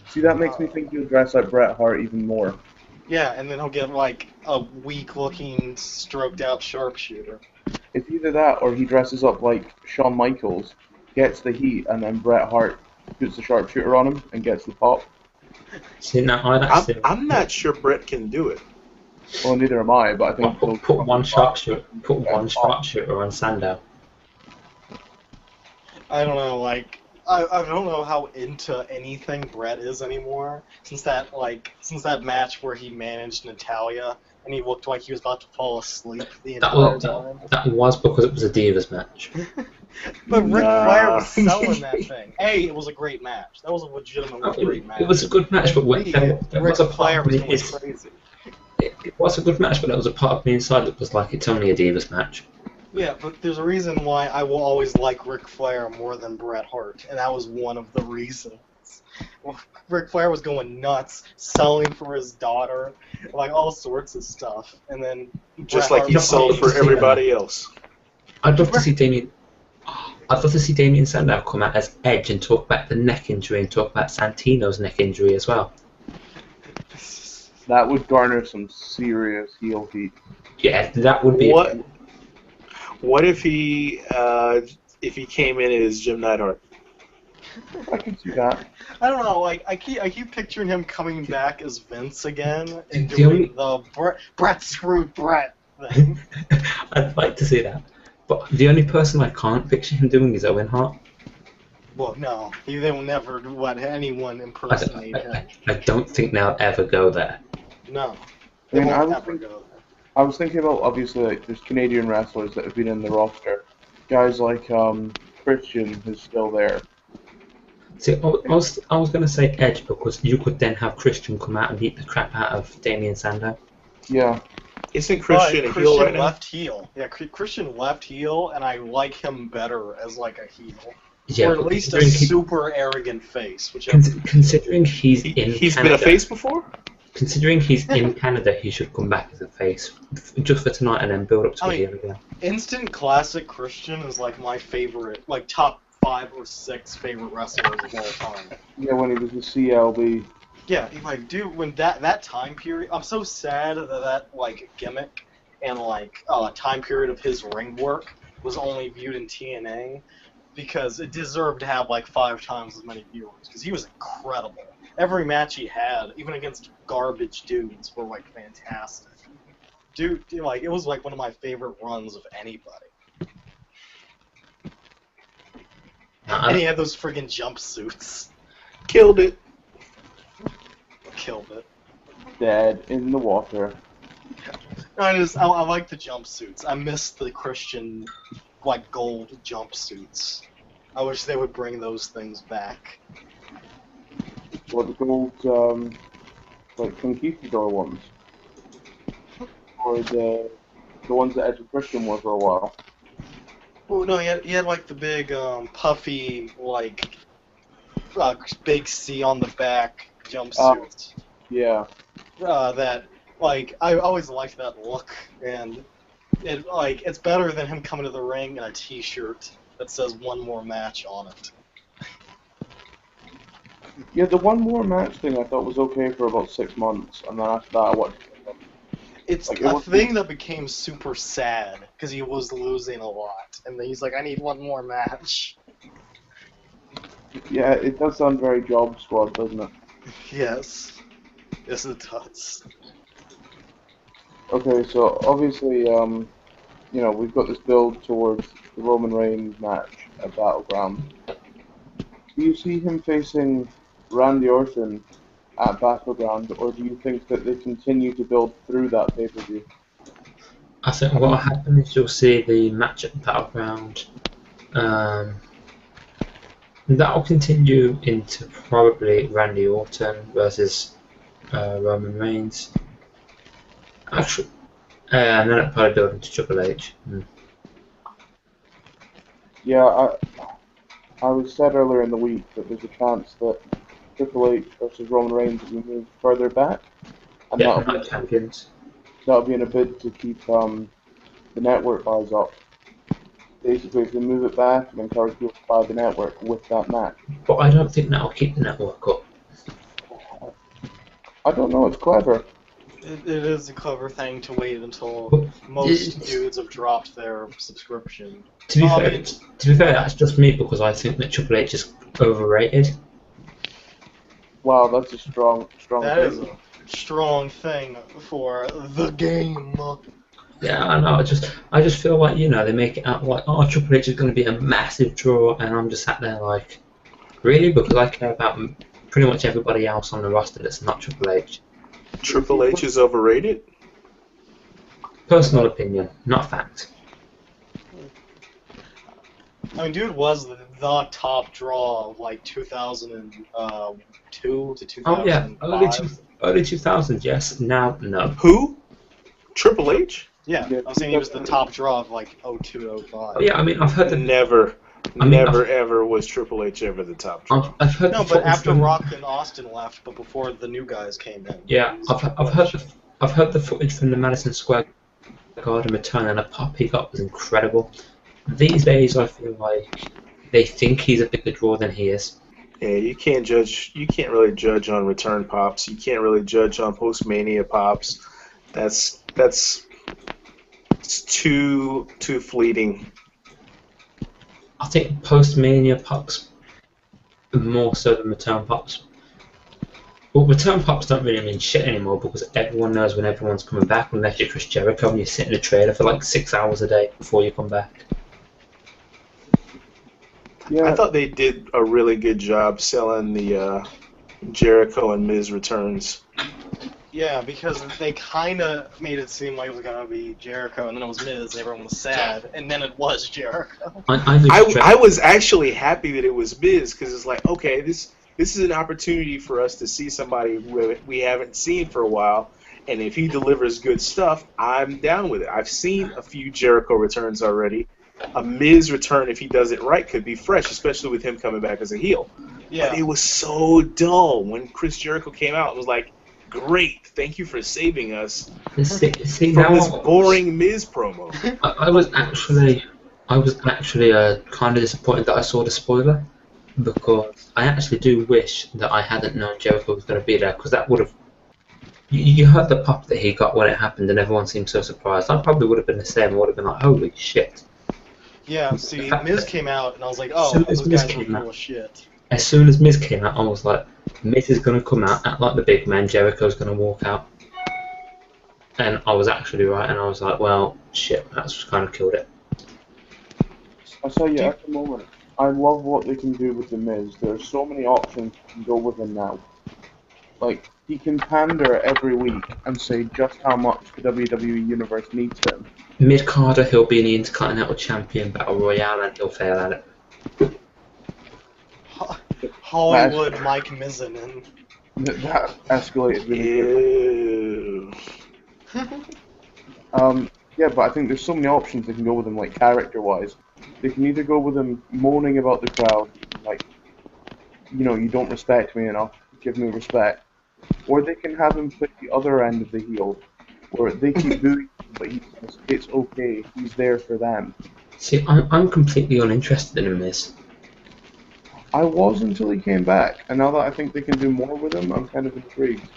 See, that makes me think he'll dress like Bret Hart even more.
Yeah, and then he'll get like a weak-looking, stroked-out sharpshooter.
It's either that or he dresses up like Shawn Michaels, gets the heat, and then Bret Hart puts the sharpshooter on him and gets the pop.
See, now I'd actually
I'm not sure Brett can do it.
Well, neither am I, but I think
put one sharpshooter on Sandow.
I don't know, like I don't know how into anything Brett is anymore since that match where he managed Natalia and he looked like he was about to fall asleep the entire time.
That was because it was a Divas match.
But Ric Flair was selling that thing. It was a great match. That was a legitimately great match.
It was a good match, but there was a part
Flair
of
was
me.
going crazy.
It was a good match, but there was a part of me inside that was like, it's only a Divas match.
Yeah, but there's a reason why I will always like Ric Flair more than Bret Hart, and that was one of the reasons. Ric Flair was going nuts, selling for his daughter, like all sorts of stuff, and then
Just
Bret
like he
Hart-
sold for everybody else.
I'd love to see Damien Sandow come out as Edge and talk about the neck injury and talk about Santino's neck injury as well.
that would garner some serious heel heat.
Yeah, that would be.
What if he came in as Jim Neidhart?
I can see that.
I don't know, like I keep picturing him coming back as Vince again and
The
doing the Bret screwed Bret thing.
I'd like to see that. But the only person I can't picture him doing is Owen Hart.
Well, no, they will never let anyone impersonate him.
I don't think they'll ever go there.
No,
I
they
mean,
won't ever go there.
I was thinking about, obviously, like, there's Canadian wrestlers that have been in the roster. Guys like Christian, who's still there.
See, I was going to say Edge because you could then have Christian come out and beat the crap out of Damien Sandow.
Yeah.
Isn't Christian a heel right now?
left heel. Yeah, Christian left heel, and I like him better as like a heel.
Yeah,
or at least a super arrogant face.
Considering he's in
He's
Canada,
been a face before?
Considering he's in Canada, he should come back as a face just for tonight and then build up to a heel again.
Instant Classic Christian is like my favorite, like top 5 or 6 favorite wrestlers of all time.
Yeah, when he was the CLB.
Yeah, like, dude, when that time period, I'm so sad that like gimmick and like time period of his ring work was only viewed in TNA, because it deserved to have like 5 times as many viewers, because he was incredible. Every match he had, even against garbage dudes, were like fantastic. Dude, like, it was like one of my favorite runs of anybody. And he had those friggin' jumpsuits.
Killed it.
Killed it.
Dead in the water.
I like the jumpsuits. I miss the Christian, like, gold jumpsuits. I wish they would bring those things back.
What, the gold, like, conquistador ones? Or the ones that Edge and Christian wore for a while?
Oh, no, he had like, the big, puffy, like, big C on the back jumpsuits.
Yeah.
That, like, I always liked that look, and it's better than him coming to the ring in a t-shirt that says "one more match" on it.
Yeah, the one more match thing I thought was okay for about 6 months, and then after that I watched it.
It's like, a thing that became super sad, because he was losing a lot, and then he's like, I need one more match.
Yeah, it does sound very Job Squad, doesn't it?
Yes. Yes, it does.
Okay, so obviously, you know, we've got this build towards the Roman Reigns match at Battleground. Do you see him facing Randy Orton at Battleground, or do you think that they continue to build through that pay-per-view?
I think what will happen is you'll see the match at Battleground. That'll continue into probably Randy Orton versus Roman Reigns. Actually, and then it'll probably build into Triple H.
Yeah, I was said earlier in the week that there's a chance that Triple H versus Roman Reigns will be moved further back, and
Yeah, not champions.
that'll be in a bid to keep the network buys up. Basically, if they move it back and encourage people to buy the network with that match.
But I don't think that'll keep the network up.
I don't know, it's clever.
It is a clever thing to wait until most dudes have dropped their subscription.
To be fair, that's just me because I think that Triple H is overrated.
Wow, that's a strong
That
thing.
is a strong thing for the game.
Yeah, I know. I just feel like, you know, they make it out like, oh, Triple H is going to be a massive draw, and I'm just sat there like, really? Because I care about pretty much everybody else on the roster that's not Triple H.
Triple H is overrated?
Personal opinion, not fact.
I mean, dude was the top draw of like 2002 to 2005.
Oh yeah, early 2000s, yes. Now, no.
Who? Triple H?
Yeah, I was saying he was the top draw of like 02 to 05.
Oh, yeah, I mean, I've heard that.
Never ever was Triple H ever the top draw.
I've heard
No, but after Rock and Austin left, but before the new guys came in.
Yeah, I've heard the footage from the Madison Square Garden return, and the pop he got was incredible. These days, I feel like they think he's a bigger draw than he is.
Yeah, you can't really judge on return pops. You can't really judge on post-Mania pops. That's it's too fleeting.
I think post-Mania pops more so than return pops. Well, return pops don't really mean shit anymore because everyone knows when everyone's coming back, unless you're Chris Jericho and you sit in a trailer for like 6 hours a day before you come back.
Yeah.
I thought they did a really good job selling the Jericho and Miz returns.
Yeah, because they kind of made it seem like it was gonna be Jericho, and then it was Miz, and everyone was sad, and then it was Jericho.
I was actually happy that it was Miz because it's like, okay, this is an opportunity for us to see somebody we haven't seen for a while, and if he delivers good stuff, I'm down with it. I've seen a few Jericho returns already. A Miz return, if he does it right, could be fresh, especially with him coming back as a heel.
Yeah.
But it was so dull when Chris Jericho came out. It was like, great, thank you for saving us
See,
from
now
this boring Miz promo.
I was actually kind of disappointed that I saw the spoiler, because I actually do wish that I hadn't known Jericho was going to be there, because that would have. You heard the pop that he got when it happened, and everyone seemed so surprised. I probably would have been the same. I would have been like, "Holy shit!"
Yeah. See, Miz came out, and I was like, "Oh,
Soon as
those
Miz
guys are
came out.
full of shit."
As soon as Miz came out, I was like, "Miz is going to come out, act like the big man. Jericho's going to walk out." And I was actually right, and I was like, "Well, shit, that's kind of killed it."
I tell you, at the moment, I love what they can do with The Miz. There are so many options you can go with him now. Like, he can pander every week and say just how much the WWE Universe needs him.
Mid-Carter, he'll be in the Intercontinental Champion Battle Royale, and he'll fail at it.
Hollywood Mike Mizanin.
That escalated really quickly.
Ew.
Yeah, but I think there's so many options they can go with him, like, character-wise. They can either go with him moaning about the crowd, like, you know, you don't respect me enough, give me respect. Or they can have him play the other end of the heel, where they keep booing him, but he says, it's okay, he's there for them.
See, I'm completely uninterested in Miz.
I was until he came back, and now that I think they can do more with him, I'm kind of intrigued.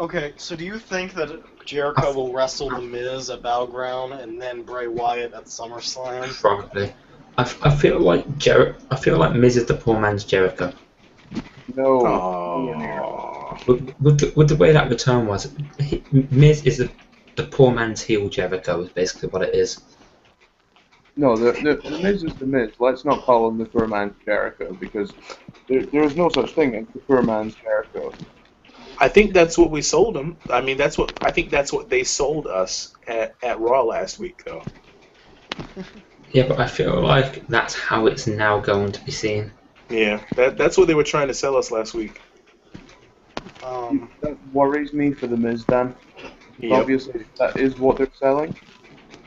Okay, so do you think that Jericho will wrestle The Miz at Battleground and then Bray Wyatt at SummerSlam?
Probably. I feel like Miz is the poor man's Jericho.
No.
Aww.
With the way that return was, Miz is the poor man's heel Jericho, is basically what it is.
No, the Miz is the Miz. Let's not call him the poor man's Jericho, because there is no such thing as the poor man's Jericho.
I think that's what we sold him. I mean, I think that's what they sold us at Raw last week, though.
Yeah, but I feel like that's how it's now going to be seen.
Yeah, that's what they were trying to sell us last week.
That worries me for the Miz, Dan.
Yep.
Obviously, if that is what they're selling,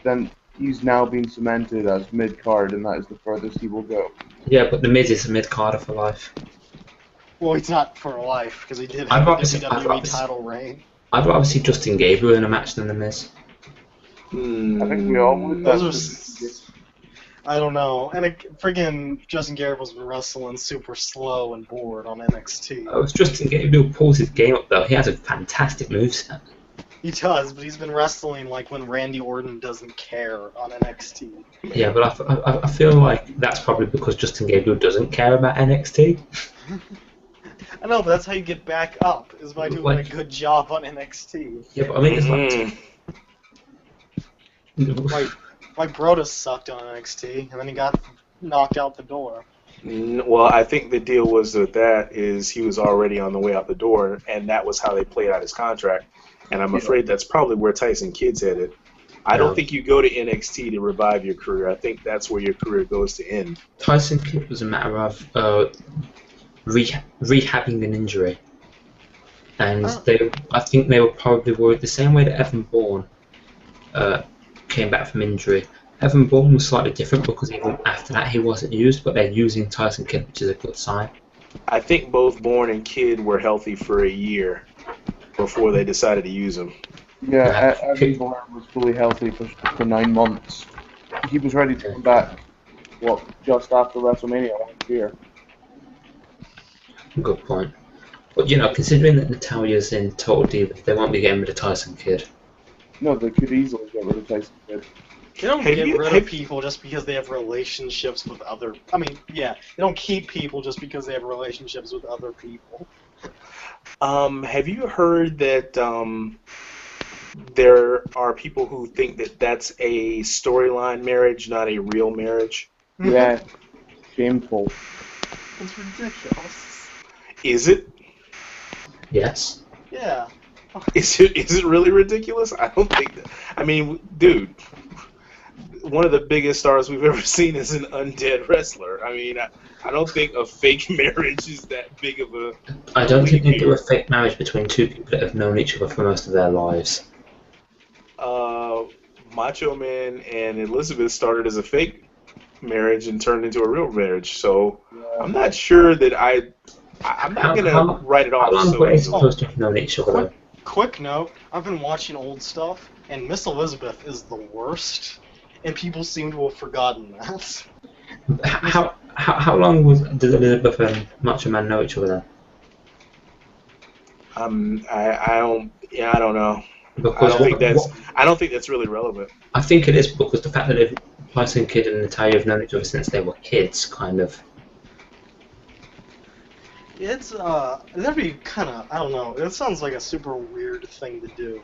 then he's now been cemented as mid-card, and that is the furthest he will go.
Yeah, but the Miz is a mid-carder for life.
Well, he's not for life, because he did
I'd
have a
rather see-
WWE title reign.
I'd rather see Justin Gabriel in a match than the Miz.
I think we all would.
I don't know. And friggin' Justin Gabriel's been wrestling super slow and bored on NXT.
Oh, Justin Gabriel pulls his game up, though. He has a fantastic moveset.
He does, but he's been wrestling like when Randy Orton doesn't care on NXT.
Yeah, but I feel like that's probably because Justin Gabriel doesn't care about NXT.
I know, but that's how you get back up, is by doing a good job on NXT.
Yeah, but I mean, it's
Like Brodus sucked on NXT, and then he got knocked out the door.
Well, I think the deal was with that is he was already on the way out the door, and that was how they played out his contract. And I'm afraid that's probably where Tyson Kidd's headed. I don't think you go to NXT to revive your career. I think that's where your career goes to end.
Tyson Kidd was a matter of rehabbing an injury. And I think they were probably worried the same way that Evan Bourne came back from injury. Evan Bourne was slightly different because even after that he wasn't used, but they're using Tyson Kidd, which is a good sign.
I think both Bourne and Kidd were healthy for a year before they decided to use him.
Yeah, Evan Bourne was fully healthy for 9 months. He was ready to come back, just after WrestleMania last year.
Good point. But, considering that Natalia's in Total Divas, they won't be getting rid of Tyson Kidd.
No, they could easily get rid of Tyson Kidd.
They don't get rid of people just because they have relationships with other... I mean, yeah, they don't keep people just because they have relationships with other people.
Have you heard that there are people who think that that's a storyline marriage, not a real marriage?
Yeah, shameful.
It's ridiculous.
Is it?
Yes.
Yeah.
Is it really ridiculous? I don't think that. I mean, dude, one of the biggest stars we've ever seen is an undead wrestler. I mean, I don't think a fake marriage is that big of a
I don't think
leap
they do a
here.
fake marriage between two people that have known each other for most of their lives.
Uh, Macho Man and Elizabeth started as a fake marriage and turned into a real marriage. So I'm not sure that I'm not gonna write it
How
off
long
so
were they
easily.
supposed to have known each other?
Quick,
Though?
quick note, I've been watching old stuff, and Miss Elizabeth is the worst, and people seem to have forgotten that.
How long did Elizabeth and Macho Man know each other then?
I don't know.
Because
I don't think that's really relevant.
I think it is because the fact that Tyson Kidd and Natalya have known each other since they were kids, kind of.
It's, that'd be kind of, I don't know, it sounds like a super weird thing to do.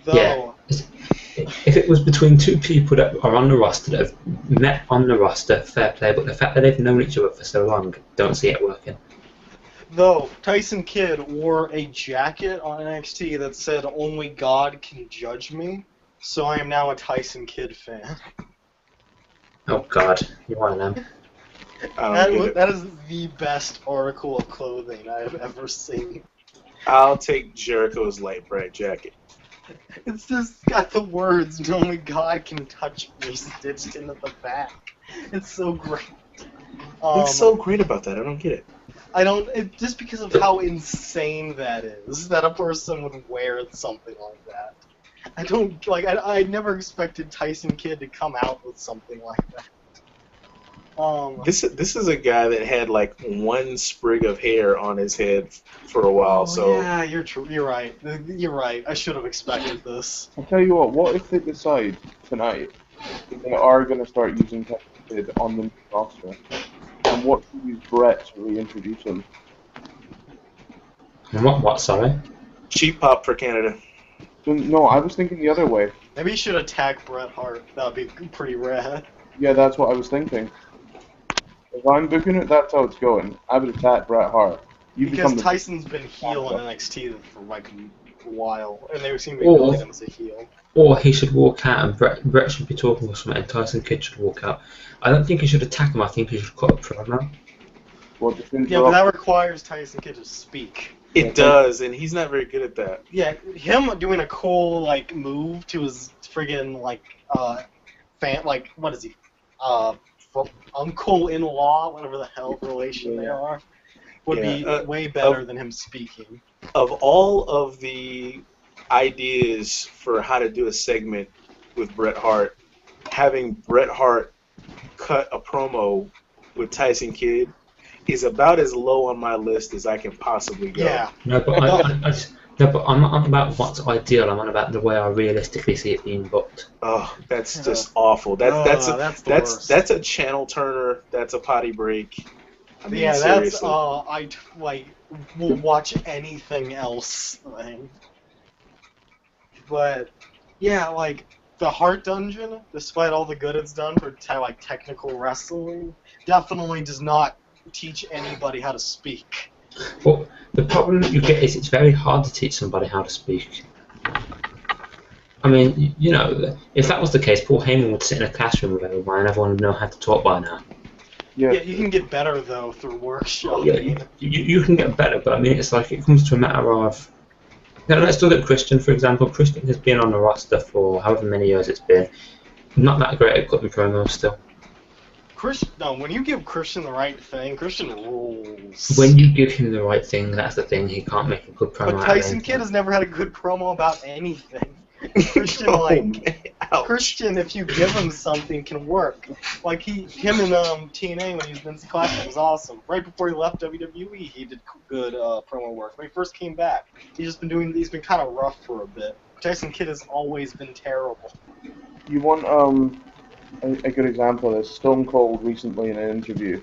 Though,
Yeah. If it was between two people that are on the roster that have met on the roster, fair play. But the fact that they've known each other for so long, don't see it working.
Though, Tyson Kidd wore a jacket on NXT that said, "Only God can judge me," so I am now a Tyson Kidd fan.
Oh God, you're one of them.
That is the best article of clothing I have ever seen.
I'll take Jericho's light bright jacket.
It's just got the words, "Only God can touch me," stitched into the back. It's so great.
What's so great about that? I don't get it.
Just because of how insane that is, that a person would wear something like that. I never expected Tyson Kidd to come out with something like that.
This is a guy that had like one sprig of hair on his head for a while. So
yeah, you're true. You're right. You're right. I should have expected this.
I'll tell you what if they decide tonight that they are going to start using Tyson Kidd on the roster? And what to use Brett to reintroduce him?
What, sorry?
cheap pop for Canada.
So, no, I was thinking the other way.
Maybe you should attack Bret Hart. That would be pretty rad.
Yeah, that's what I was thinking. If I'm booking it, that's how it's going. I would attack Bret Hart.
Because Tyson's been heel in NXT for like a while, and they seem to be building him as a heel.
Or he should walk out and Brett should be talking with someone and Tyson Kidd should walk out. I don't think he should attack him, I think he should cut a promo.
Yeah, but that requires Tyson Kidd to speak.
It does, and he's not very good at that.
Yeah, him doing a cool like move to his friggin' like what is he? Uncle-in-law, whatever the hell relation they are, would be way better than him speaking.
Of all of the ideas for how to do a segment with Bret Hart, having Bret Hart cut a promo with Tyson Kidd is about as low on my list as I can possibly go.
Yeah.
No, but I'm not on about what's ideal. I'm on about the way I realistically see it being booked.
Oh, that's just awful. That's a channel turner. That's a potty break. I mean,
yeah,
seriously.
I will watch anything else. But yeah, like the Hart Dungeon, despite all the good it's done for technical wrestling, definitely does not teach anybody how to speak.
Well, the problem that you get is it's very hard to teach somebody how to speak. I mean, you know, if that was the case, Paul Heyman would sit in a classroom with everyone and everyone would know how to talk by now.
Yeah,
you can get better, though, through workshopping.
Yeah, you can get better, but I mean, it's like it comes to a matter of... Now, let's look at Christian, for example. Christian has been on the roster for however many years it's been. Not that great at cutting promos still.
When you give Christian the right thing, Christian rules.
When you give him the right thing, that's the thing. He can't make a good promo.
But Tyson Kidd has never had a good promo about anything. Christian, Christian, if you give him something, can work. Like him in TNA when he was Vince Classic was awesome. Right before he left WWE, he did good promo work. When he first came back, he's been kind of rough for a bit. Tyson Kidd has always been terrible.
You want a good example of this? Stone Cold recently in an interview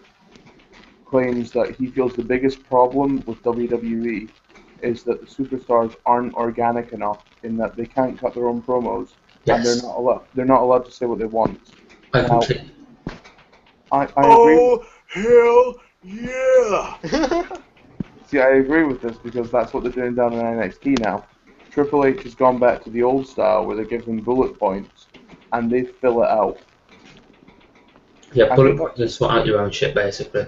claims that he feels the biggest problem with WWE is that the superstars aren't organic enough in that they can't cut their own promos, and they're not allowed to say what they want.
I completely.
I agree.
Oh, hell yeah!
See, I agree with this because that's what they're doing down in NXT now. Triple H has gone back to the old style where they give them bullet points and they fill it out.
Yeah,
I
bullet
think
points and sort out your own shit, basically.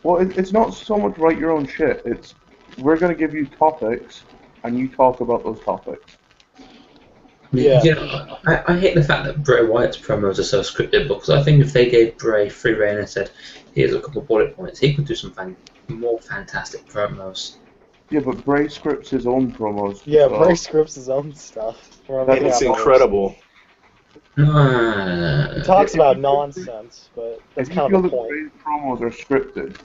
Well, it's not so much write your own shit. It's we're going to give you topics, and you talk about those topics.
Yeah.
You know, I hate the fact that Bray Wyatt's promos are so scripted, because I think if they gave Bray free reign and said, here's a couple of bullet points, he could do some more fantastic promos.
Yeah, but Bray scripts his own promos.
Yeah,
so-
Bray scripts his own stuff.
And it's incredible.
No.
He talks about nonsense, but that's
If you
kind
feel
of the
that
point.
Bray's promos are scripted,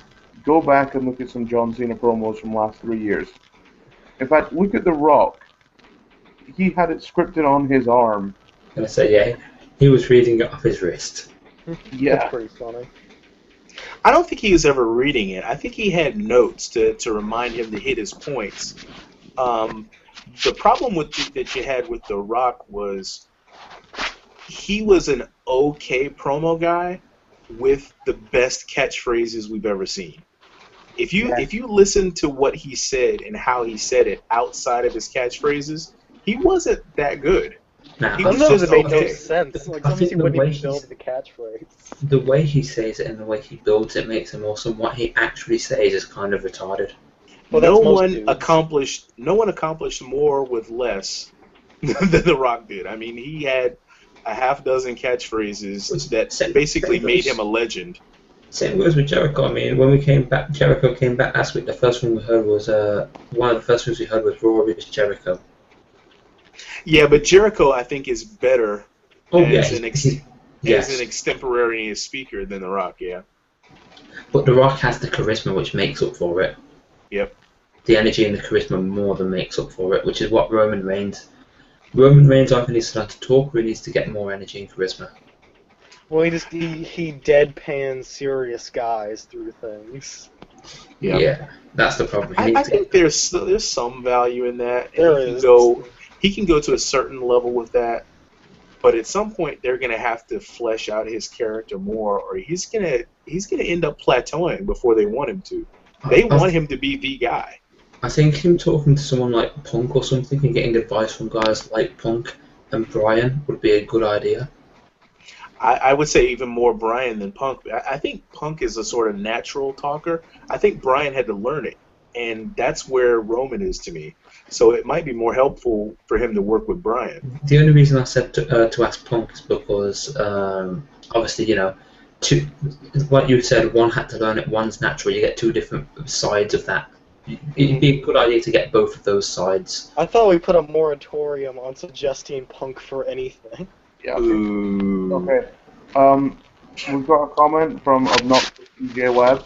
go back and look at some John Cena promos from the last 3 years. In fact, look at The Rock. He had it scripted on his arm.
And I say, yeah, he was reading it off his wrist.
Yeah.
That's pretty funny.
I don't think he was ever reading it. I think he had notes to remind him to hit his points. The problem that you had with The Rock was he was an okay promo guy with the best catchphrases we've ever seen. If you listen to what he said and how he said it outside of his catchphrases, he wasn't that good.
Now,
He was
Sometimes
just
it made no
okay.
sense. Like,
I
sometimes
think
he
the
wouldn't
way
even build
he's-
the catchphrase.
the way he says it and the way he builds it makes him awesome. What he actually says is kind of retarded.
Well,
no
that's most
one
dudes.
accomplished more with less than The Rock did. I mean, he had a half dozen catchphrases that basically made him a legend.
Same goes with Jericho. I mean, when Jericho came back last week, the first thing we heard was one of the first things we heard was Raw is Jericho.
Yeah, but Jericho, I think, is better
Oh
as
yeah,
an
yes.
as an extemporaneous speaker than The Rock. Yeah.
But The Rock has the charisma, which makes up for it.
Yep.
The energy and the charisma more than makes up for it, which is what Roman Reigns. Roman Reigns either needs to learn to talk or he needs to get more energy and charisma.
Well, he deadpans serious guys through things.
Yeah.
That's the problem. He
I
needs to
think there's some value in that.
There
And
is.
he can go to a certain level with that, but at some point they're gonna have to flesh out his character more, or he's gonna end up plateauing before they want him to. They want him to be the guy.
I think him talking to someone like Punk or something and getting advice from guys like Punk and Bryan would be a good idea.
I would say even more Bryan than Punk. I think Punk is a sort of natural talker. I think Bryan had to learn it, and that's where Roman is to me. So it might be more helpful for him to work with Bryan.
The only reason I said to ask Punk is because obviously, you know, like you said, one had to learn it, one's natural. You get two different sides of that. It'd be a good idea to get both of those sides.
I thought we put a moratorium on suggesting Punk for anything.
Yeah.
Ooh.
Okay. We've got a comment from Obnoxious DJ Webb.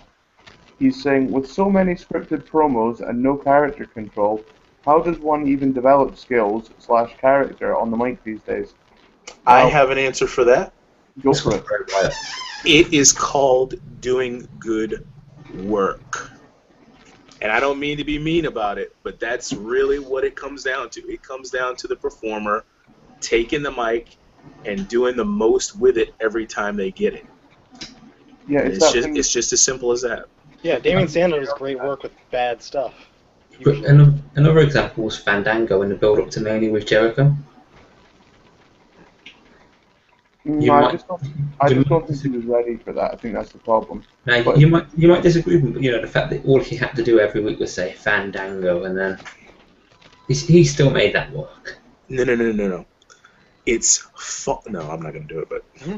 He's saying, with so many scripted promos and no character control, how does one even develop skills / character on the mic these days?
I have an answer for that.
Go for it.
It is called doing good work. And I don't mean to be mean about it, but that's really what it comes down to. It comes down to the performer taking the mic and doing the most with it every time they get it.
Yeah,
It's just as simple as that.
Yeah, Damien Sandow does great work with bad stuff.
But another example was Fandango in the build-up to Mania with Jericho.
I just don't think he was ready for that. I think that's the problem.
Now
But-
you might disagree with me, but you know the fact that all he had to do every week was say Fandango, and then he still made that work.
No. It's no, I'm not gonna do it. But
You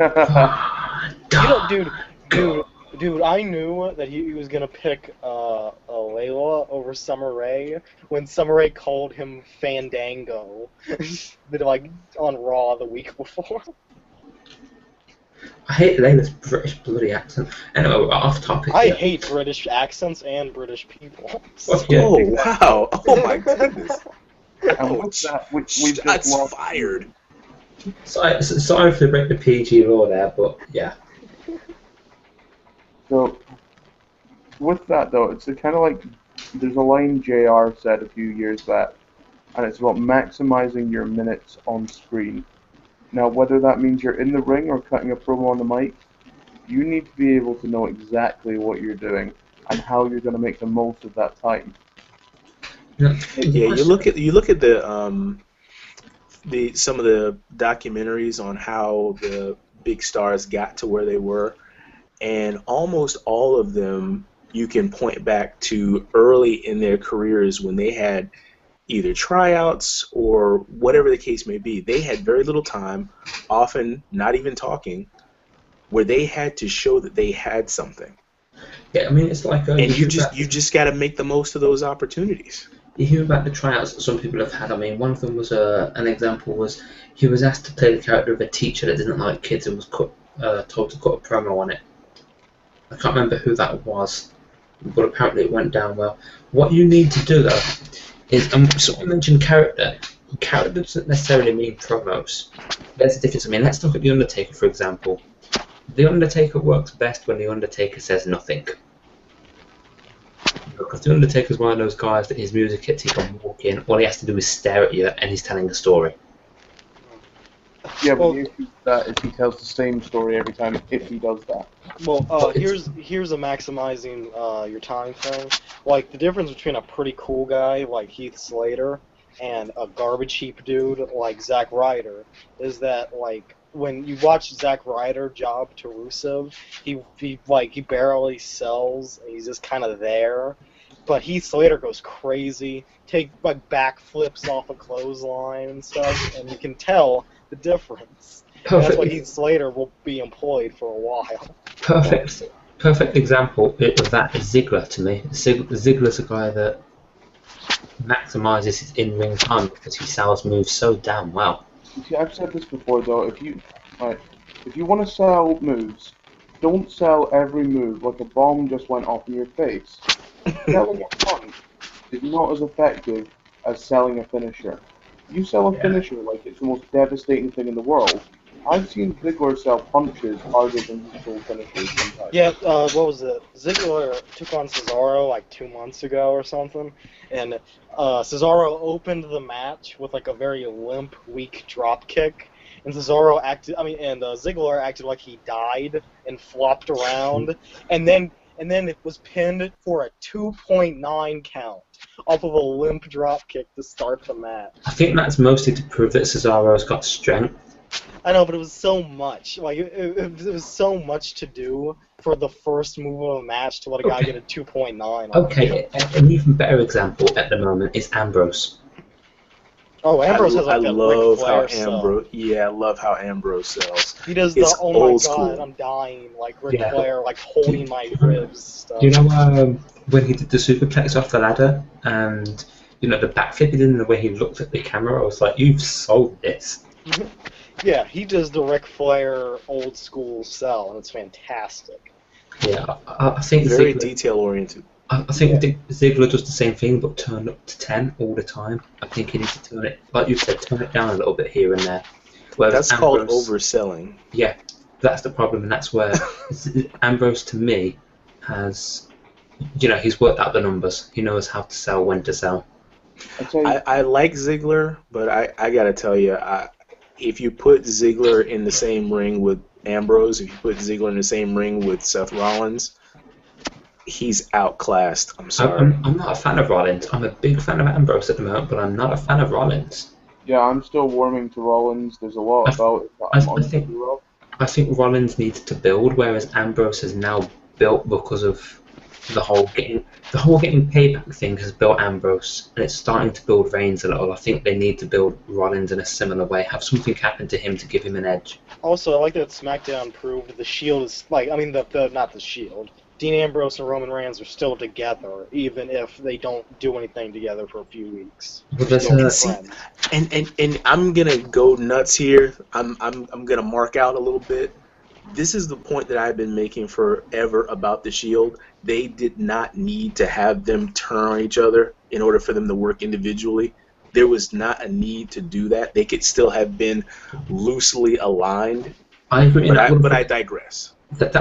know, dude, I knew that he was gonna pick Layla over Summer Rae when Summer Rae called him Fandango, like on Raw the week before.
I hate Layla's British bloody accent. Anyway, off topic.
I
here.
hate British accents and British people.
Well, yeah,
oh wow, oh my goodness,
And with that, we've just
shots
lost.
fired.
Sorry for the break the PG law there, but yeah.
So, with that though, it's kind of like there's a line JR said a few years back, and it's about maximizing your minutes on screen. Now, whether that means you're in the ring or cutting a promo on the mic, you need to be able to know exactly what you're doing and how you're going to make the most of that time.
No,
Yeah, you look at the some of the documentaries on how the big stars got to where they were, and almost all of them you can point back to early in their careers when they had either tryouts or whatever the case may be. They had very little time, often not even talking, where they had to show that they had something.
Yeah, I mean, it's like
And you just got to make the most of those opportunities.
you hear about the tryouts that some people have had. I mean, one of them was an example was he was asked to play the character of a teacher that didn't like kids and was told to cut a promo on it. I can't remember who that was, but apparently it went down well. What you need to do though is, someone mentioned character. Character doesn't necessarily mean promos. There's a difference. I mean, let's look at The Undertaker, for example. The Undertaker works best when The Undertaker says nothing. Because The Undertaker's one of those guys that his music hits, he can walk in, all he has to do is stare at you, and he's telling a story.
Yeah, but the issue with that is he tells the same story every time if he does that.
Well, here's a maximizing your time thing. Like, the difference between a pretty cool guy like Heath Slater and a garbage heap dude like Zack Ryder is that, like, when you watch Zack Ryder job to Rusev, he barely sells, and he's just kind of there. But Heath Slater goes crazy, take like backflips off a clothesline and stuff, and you can tell the difference. And that's why Heath Slater will be employed for a while.
Perfect example of that is Ziggler to me. Ziggler's a guy that maximizes his in-ring time because he sells moves so damn well.
See, I've said this before though. If you want to sell moves, don't sell every move like a bomb just went off in your face. Selling a punch is not as effective as selling a finisher. You sell a finisher like it's the most devastating thing in the world. I've seen Ziggler sell punches harder than he sold finishers sometimes.
Yeah, what was it? Ziggler took on Cesaro like 2 months ago or something, and Cesaro opened the match with like a very limp, weak drop kick, and Ziggler acted like he died and flopped around, and then it was pinned for a 2.9 count off of a limp drop kick to start the match.
I think that's mostly to prove that Cesaro's got strength.
I know, but it was so much. Like it was so much to do for the first move of a match to let a guy get a 2.9.
Okay, an even better example at the moment is Ambrose.
Oh, Ambrose has like
I
that
love
Ric
how
Flair
Ambrose. Yeah, I love how Ambrose sells.
He does
It's
the oh my
old
god,
school.
I'm dying, like Ric Flair, like holding my ribs stuff.
You know when he did the superplex off the ladder and the backflip he did and the way he looked at the camera, I was like, you've sold this.
Yeah, he does the Ric Flair old school sell, and it's fantastic.
Yeah, I think
Very
Ziggler,
detail oriented.
I think Ziggler does the same thing, but turned up to 10 all the time. I think he needs to turn it, like you said, turn it down a little bit here and there. Whereas
That's called overselling.
Yeah, that's the problem, and that's where Ambrose, to me, has, he's worked out the numbers. He knows how to sell, when to sell.
I like Ziggler, but I gotta tell you, if you put Ziggler in the same ring with Ambrose, if you put Ziggler in the same ring with Seth Rollins, he's outclassed. I'm sorry.
I'm not a fan of Rollins. I'm a big fan of Ambrose at the moment, but I'm not a fan of Rollins.
Yeah, I'm still warming to Rollins. There's a lot about it that I'm honestly wrong.
I think Rollins needs to build, whereas Ambrose has now built because of the whole getting payback thing has built Ambrose, and it's starting to build Reigns a little. I think they need to build Rollins in a similar way. Have something happen to him to give him an edge.
Also, I like that SmackDown proved the Shield is not the Shield. Dean Ambrose and Roman Reigns are still together, even if they don't do anything together for a few weeks.
And I'm gonna go nuts here. I'm gonna mark out a little bit. This is the point that I've been making forever about the Shield. They did not need to have them turn on each other in order for them to work individually. There was not a need to do that. They could still have been loosely aligned.
I agree,
but I digress.
That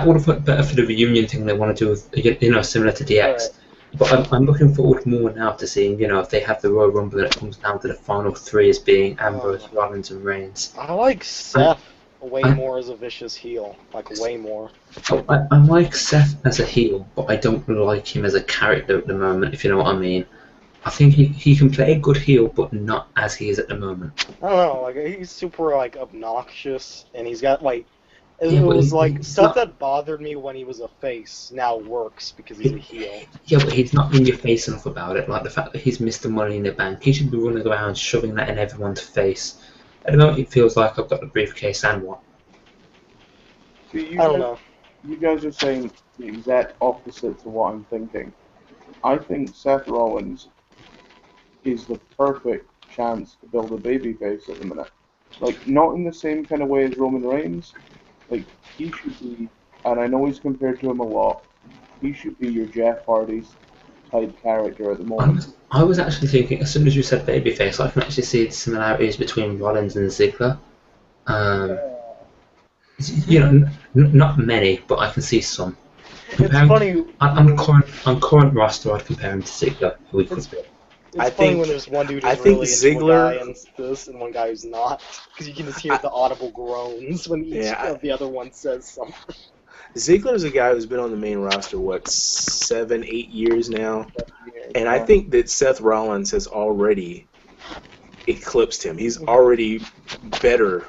would have worked better for the reunion thing they want to do with, similar to DX. Right. But I'm looking forward more now to seeing, if they have the Royal Rumble and it comes down to the final three as being Ambrose, Rollins, and Reigns.
I like Seth way more as a vicious heel, way more.
I like Seth as a heel, but I don't like him as a character at the moment, if you know what I mean. I think he can play a good heel, but not as he is at the moment.
I don't know, like he's super like obnoxious, and he's got like it
Yeah, but
was like
he's
stuff
not.
that bothered me when he was a face now works because he's a heel.
Yeah, but he's not in your face enough about it. Like the fact that he's Mr. Money in the Bank, he should be running around shoving that in everyone's face. At the moment, it feels like I've got the briefcase and what.
See,
I don't know.
You guys are saying the exact opposite to what I'm thinking. I think Seth Rollins is the perfect chance to build a babyface at the minute. Like, not in the same kind of way as Roman Reigns. Like, he should be, and I know he's compared to him a lot, he should be your Jeff Hardy's type character at the moment.
I was actually thinking, as soon as you said babyface, I can actually see the similarities between Rollins and Ziggler. You know, not many, but I can see some.
It's funny.
On current roster, I'd compare him to Ziggler, who he could be.
It's funny when there's one dude who's really into one guy and this, and one guy who's not, because you can just hear the audible groans when each of the other one says something.
Ziggler's a guy who's been on the main roster, 7, 8 years now? And I think that Seth Rollins has already eclipsed him. He's already better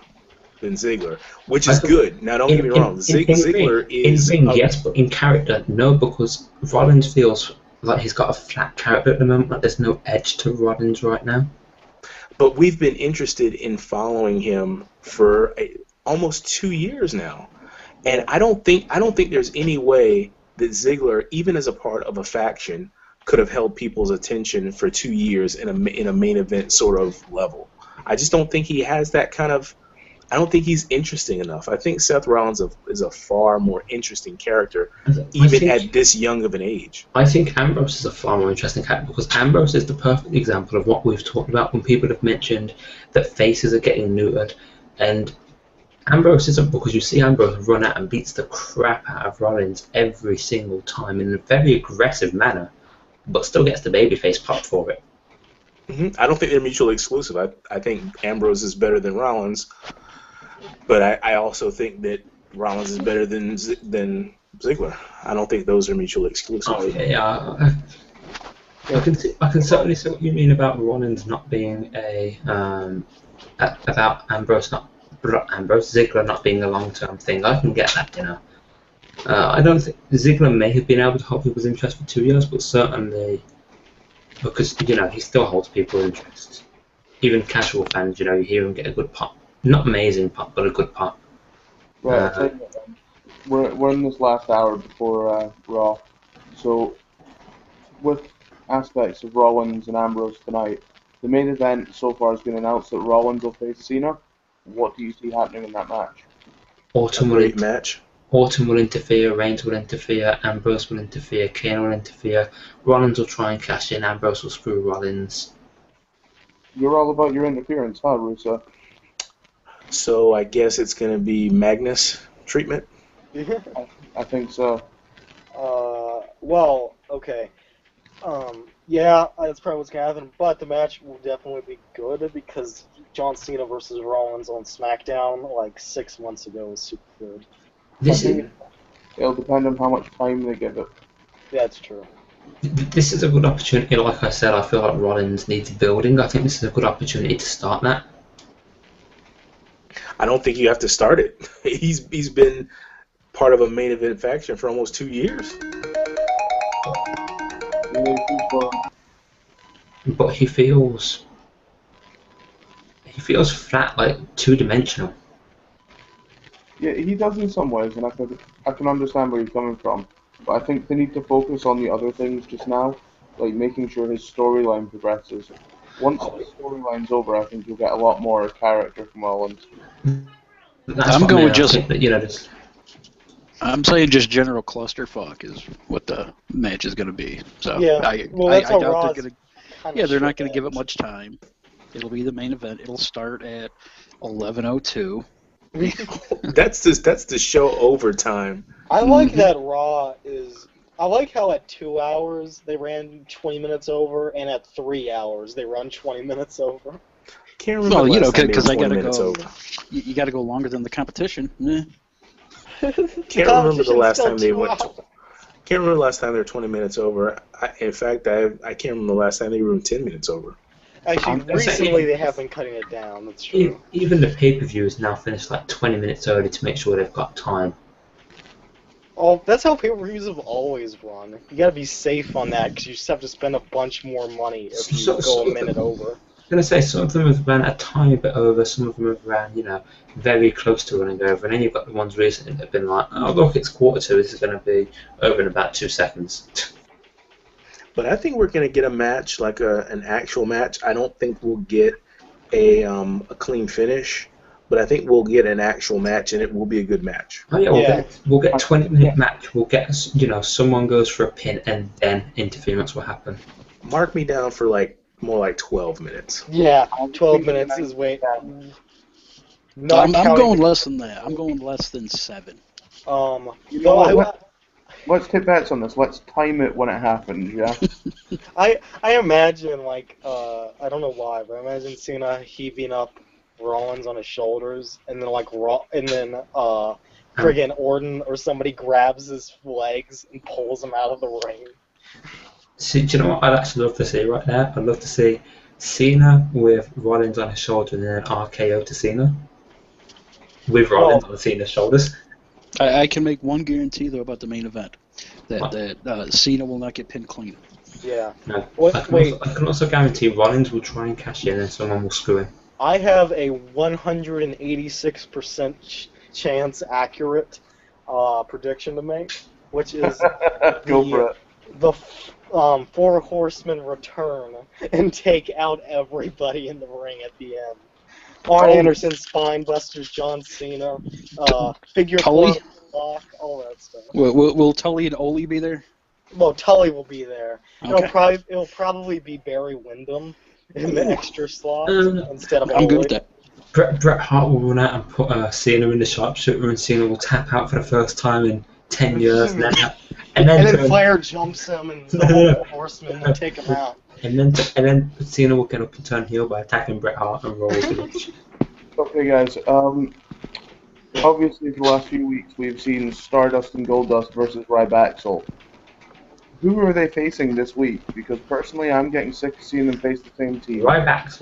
than Ziggler, which is good. Now, don't get me wrong. Ziggler is...
In ring, yes, but in character, no, because Rollins feels like he's got a flat character at the moment. Like there's no edge to Rollins right now.
But we've been interested in following him for almost 2 years now. And I don't think there's any way that Ziggler, even as a part of a faction, could have held people's attention for 2 years in a main event sort of level. I just don't think he has that kind of... I don't think he's interesting enough. I think Seth Rollins is a far more interesting character, even at this young of an age.
I think Ambrose is a far more interesting character because Ambrose is the perfect example of what we've talked about when people have mentioned that faces are getting neutered. And Ambrose isn't, because you see Ambrose run out and beats the crap out of Rollins every single time in a very aggressive manner, but still gets the babyface pop for it.
I don't think they're mutually exclusive. I think Ambrose is better than Rollins. But I also think that Rollins is better than Ziggler. I don't think those are mutually exclusive.
Oh yeah. I can certainly see what you mean about Rollins not being about Ziggler not being a long-term thing. I can get that, you know. I don't think Ziggler may have been able to hold people's interest for 2 years, but certainly because he still holds people's interest. Even casual fans, you hear him get a good pop. Not amazing pop, but a good pop.
Right, we're in this last hour before Raw, so with aspects of Rollins and Ambrose tonight, the main event so far has been announced that Rollins will face Cena. What do you see happening in that match?
Autumn will interfere, Reigns will interfere, Ambrose will interfere, Kane will interfere, Rollins will try and cash in, Ambrose will screw Rollins.
You're all about your interference, huh, Russo?
So I guess it's going to be Magnus treatment?
I think so.
Well, okay. Yeah, that's probably what's going to happen, but the match will definitely be good because John Cena versus Rollins on SmackDown like 6 months ago was super good.
It'll depend on how much time they give it.
Yeah, that's true.
This is a good opportunity. Like I said, I feel like Rollins needs building. I think this is a good opportunity to start that.
I don't think you have to start it. He's been part of a main event faction for almost 2 years.
But he feels flat, like two-dimensional.
Yeah, he does in some ways, and I can understand where he's coming from. But I think they need to focus on the other things just now, like making sure his storyline progresses. Once the storyline's over, I think you'll get a lot more character from Rollins.
I'm going I'm saying just general clusterfuck is what the match is going to be. So
yeah,
I doubt they're going to. Yeah, they're not going to give it much time. It'll be the main event. It'll start at 11:02.
That's the show overtime.
I like that Raw is. I like how at 2 hours they ran 20 minutes over, and at 3 hours they run 20 minutes over.
Can't remember.
Well, because I got to go. You got to go longer than the competition.
Can't remember the last time they went. can't remember the last time they were 20 minutes over. In fact, I can't remember the last time they were even 10 minutes over.
Actually, recently they have been cutting it down. That's true.
Even the pay-per-view is now finished like 20 minutes early to make sure they've got time.
Oh, that's how pay-per-views have always run. You gotta be safe on that because you just have to spend a bunch more money if you go a minute over.
I'm going to say some of them have ran a tiny bit over, some of them have ran, very close to running over, and then you've got the ones recently that have been like, oh look, it's 1:45, this is going to be over in about 2 seconds.
But I think we're going to get a match, like an actual match. I don't think we'll get a clean finish, but I think we'll get an actual match, and it will be a good match.
Oh yeah, we'll get 20-minute match. We'll get someone goes for a pin, and then interference will happen.
Mark me down for more like 12 minutes.
Yeah, 12 minutes is way.
I'm going less than that. I'm going less than 7.
Let's take bets on this. Let's time it when it happens, yeah?
I imagine, I don't know why, but I imagine Cena heaving up Rollins on his shoulders, and then, friggin' Orton or somebody grabs his legs and pulls him out of the ring.
See, do you know what I'd actually love to see right now? I'd love to see Cena with Rollins on his shoulder and then RKO to Cena. With Rollins on Cena's shoulders.
I can make one guarantee, though, about the main event. That Cena will not get pinned clean.
Yeah.
No. I can also guarantee Rollins will try and cash in and someone will screw him.
I have a 186% chance accurate prediction to make, which is the 4 Horsemen return and take out everybody in the ring at the end. Arn Anderson, Spinebusters, John Cena, Figure
Tully?
Lock, all that stuff.
Will Tully and Ole be there?
Well, Tully will be there.
Okay.
It'll probably be Barry Windham in the extra slot instead of
I'm
Ole.
good with that.
Bret Hart will run out and put Cena in the sharpshooter, and Cena will tap out for the first time in 10 years. and then
Flair jumps him, and the whole Horsemen will take him out.
And then Cena will get up and turn heel by attacking Bret Hart and roll finish.
Okay, guys. Obviously, for the last few weeks, we've seen Stardust and Goldust versus Ryback. Who are they facing this week? Because personally, I'm getting sick of seeing them face the same team.
Ryback.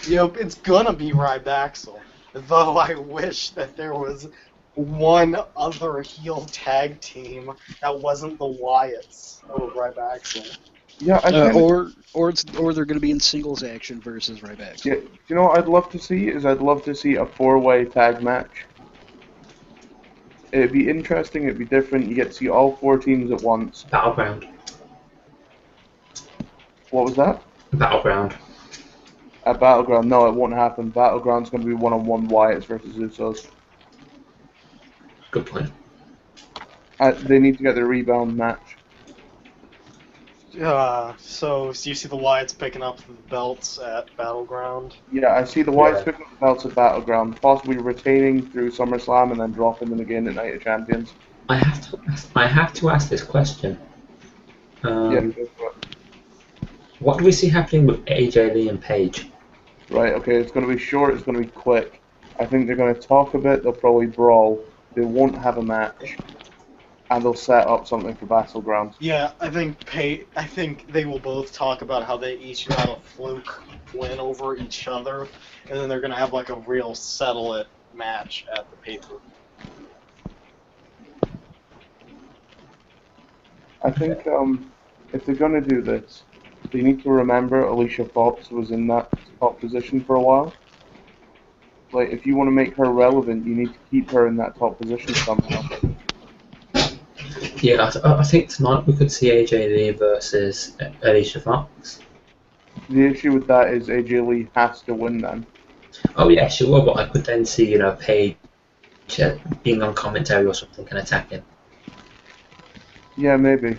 Yep, it's gonna be Ryback. Though I wish that there was one other heel tag team that wasn't the Wyatts over Ryback.
Yeah,
or they're going to be in singles action versus Ryback.
Yeah, you know what I'd love to see is I'd love to see a 4-way tag match. It'd be interesting. It'd be different. You get to see all 4 teams at once.
Battleground.
What was that?
Battleground.
At Battleground, no, it won't happen. Battleground's going to be one-on-one Wyatts versus Usos.
Good point.
They need to get their rebound match.
So you see the Wyatts picking up the belts at Battleground?
Yeah, I see the Wyatts picking up the belts at Battleground, possibly retaining through SummerSlam and then dropping them again at Night of Champions.
I have to ask this question. What do we see happening with AJ Lee and Paige?
Right, okay, it's going to be short, it's going to be quick. I think they're going to talk a bit, they'll probably brawl. They won't have a match. And they'll set up something for Battleground.
Yeah, I think they will both talk about how they each got a fluke win over each other, and then they're gonna have like a real settle it match at the pay-per-view.
I think if they're gonna do this, they need to remember Alicia Fox was in that top position for a while. Like, if you want to make her relevant, you need to keep her in that top position somehow.
Yeah, I think tonight we could see AJ Lee versus Alicia Fox.
The issue with that is AJ Lee has to win then.
Oh yeah, she will, but I could then see, Paige being on commentary or something and attacking.
Yeah, maybe.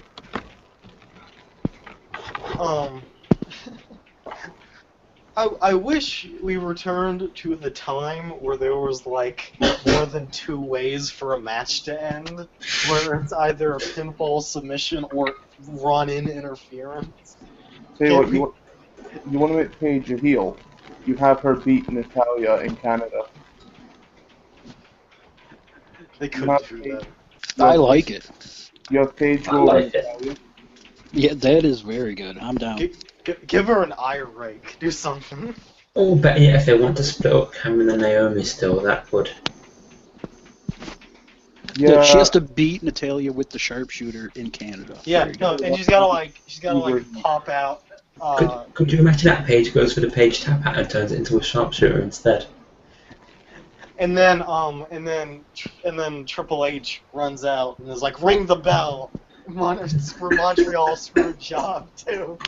I wish we returned to the time where there was like more than 2 ways for a match to end, where it's either a pinfall submission or run-in interference.
Tell you what, you want to make Paige a heel, you have her beat Natalia in Canada.
They could do that.
I like it.
You have Paige
I
go over
like it.
Natalia.
Yeah, that is very good. I'm down.
Give her an eye rake. Do something.
Or better yet, if they want to split up Cameron and Naomi still, that would.
Yeah, she
Yeah,
has to beat Natalia with the sharpshooter in Canada.
Yeah,
Very good.
no, and she's gotta pop out.
Could you imagine that Paige goes for the Paige tap out and turns it into a sharpshooter instead?
And then Triple H runs out and is like, "Ring the bell." For Montreal's screwed job too.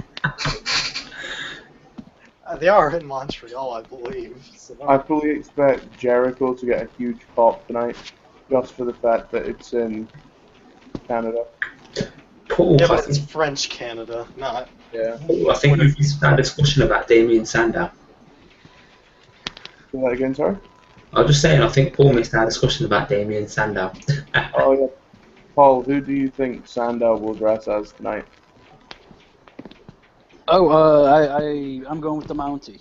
They are in Montreal, I believe. So.
I fully expect Jericho to get a huge pop tonight, just for the fact that it's in Canada.
Paul,
Yeah,
I
but it's
think,
French Canada, not.
Yeah.
Paul, I think we've missed that discussion about Damien Sandow.
Say that again, sorry?
I was just saying, I think Paul missed our discussion about Damien Sandow.
Oh yeah. Paul, who do you think Sandow will dress as tonight?
Oh, I'm going with the Mountie.